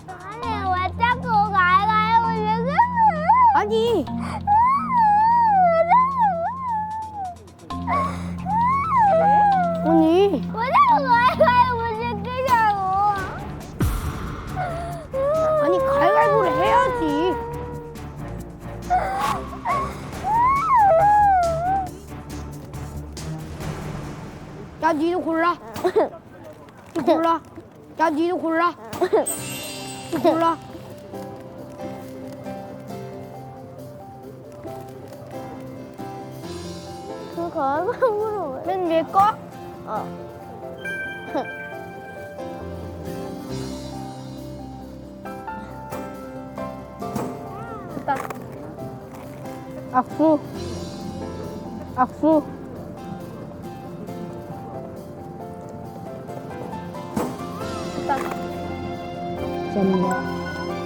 [SPEAKER 9] 아니 왜 자꾸 가위가위보
[SPEAKER 17] 아니. 아니.
[SPEAKER 9] 왜 자꾸 가위가위보 시키냐고.
[SPEAKER 17] 아니 가위바위보를 해야지. 야 니도 골라. 니 골라. 야 니도 골라. 니 골라.
[SPEAKER 9] 그 가위바위보로 왜?
[SPEAKER 17] 맨 위에 거?
[SPEAKER 1] 악수. 악수.
[SPEAKER 17] 감사합니다.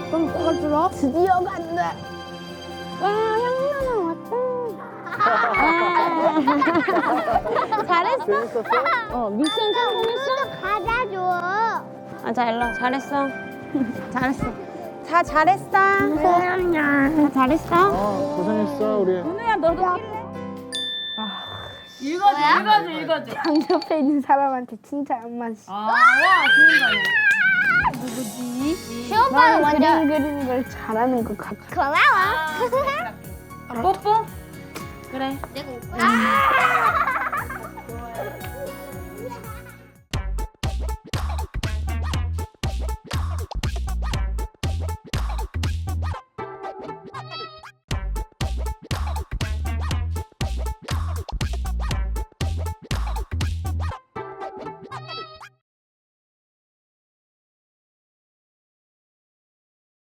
[SPEAKER 17] 그럼 뭐가 들어?
[SPEAKER 1] 드디어 간다.
[SPEAKER 9] 와 형만은 왔다.
[SPEAKER 3] 잘했어? 미션 성공했어?
[SPEAKER 9] 과자 줘.
[SPEAKER 3] 아, 자, 일로 와. 잘했어. 잘했어. 다 잘했어. 다 잘했어.
[SPEAKER 14] 고생했어 우리.
[SPEAKER 3] 은우야, 너도 낄래?
[SPEAKER 1] 읽어줘. 옆에 있는 사람한테 칭찬 한마디.
[SPEAKER 3] 와, 좋은 거네.
[SPEAKER 1] 누구지?
[SPEAKER 9] 시오빠는
[SPEAKER 1] 그림
[SPEAKER 9] 완전
[SPEAKER 1] 그리는 걸 잘하는 것 같아.
[SPEAKER 9] 고마워.
[SPEAKER 3] 뽀뽀? 그래.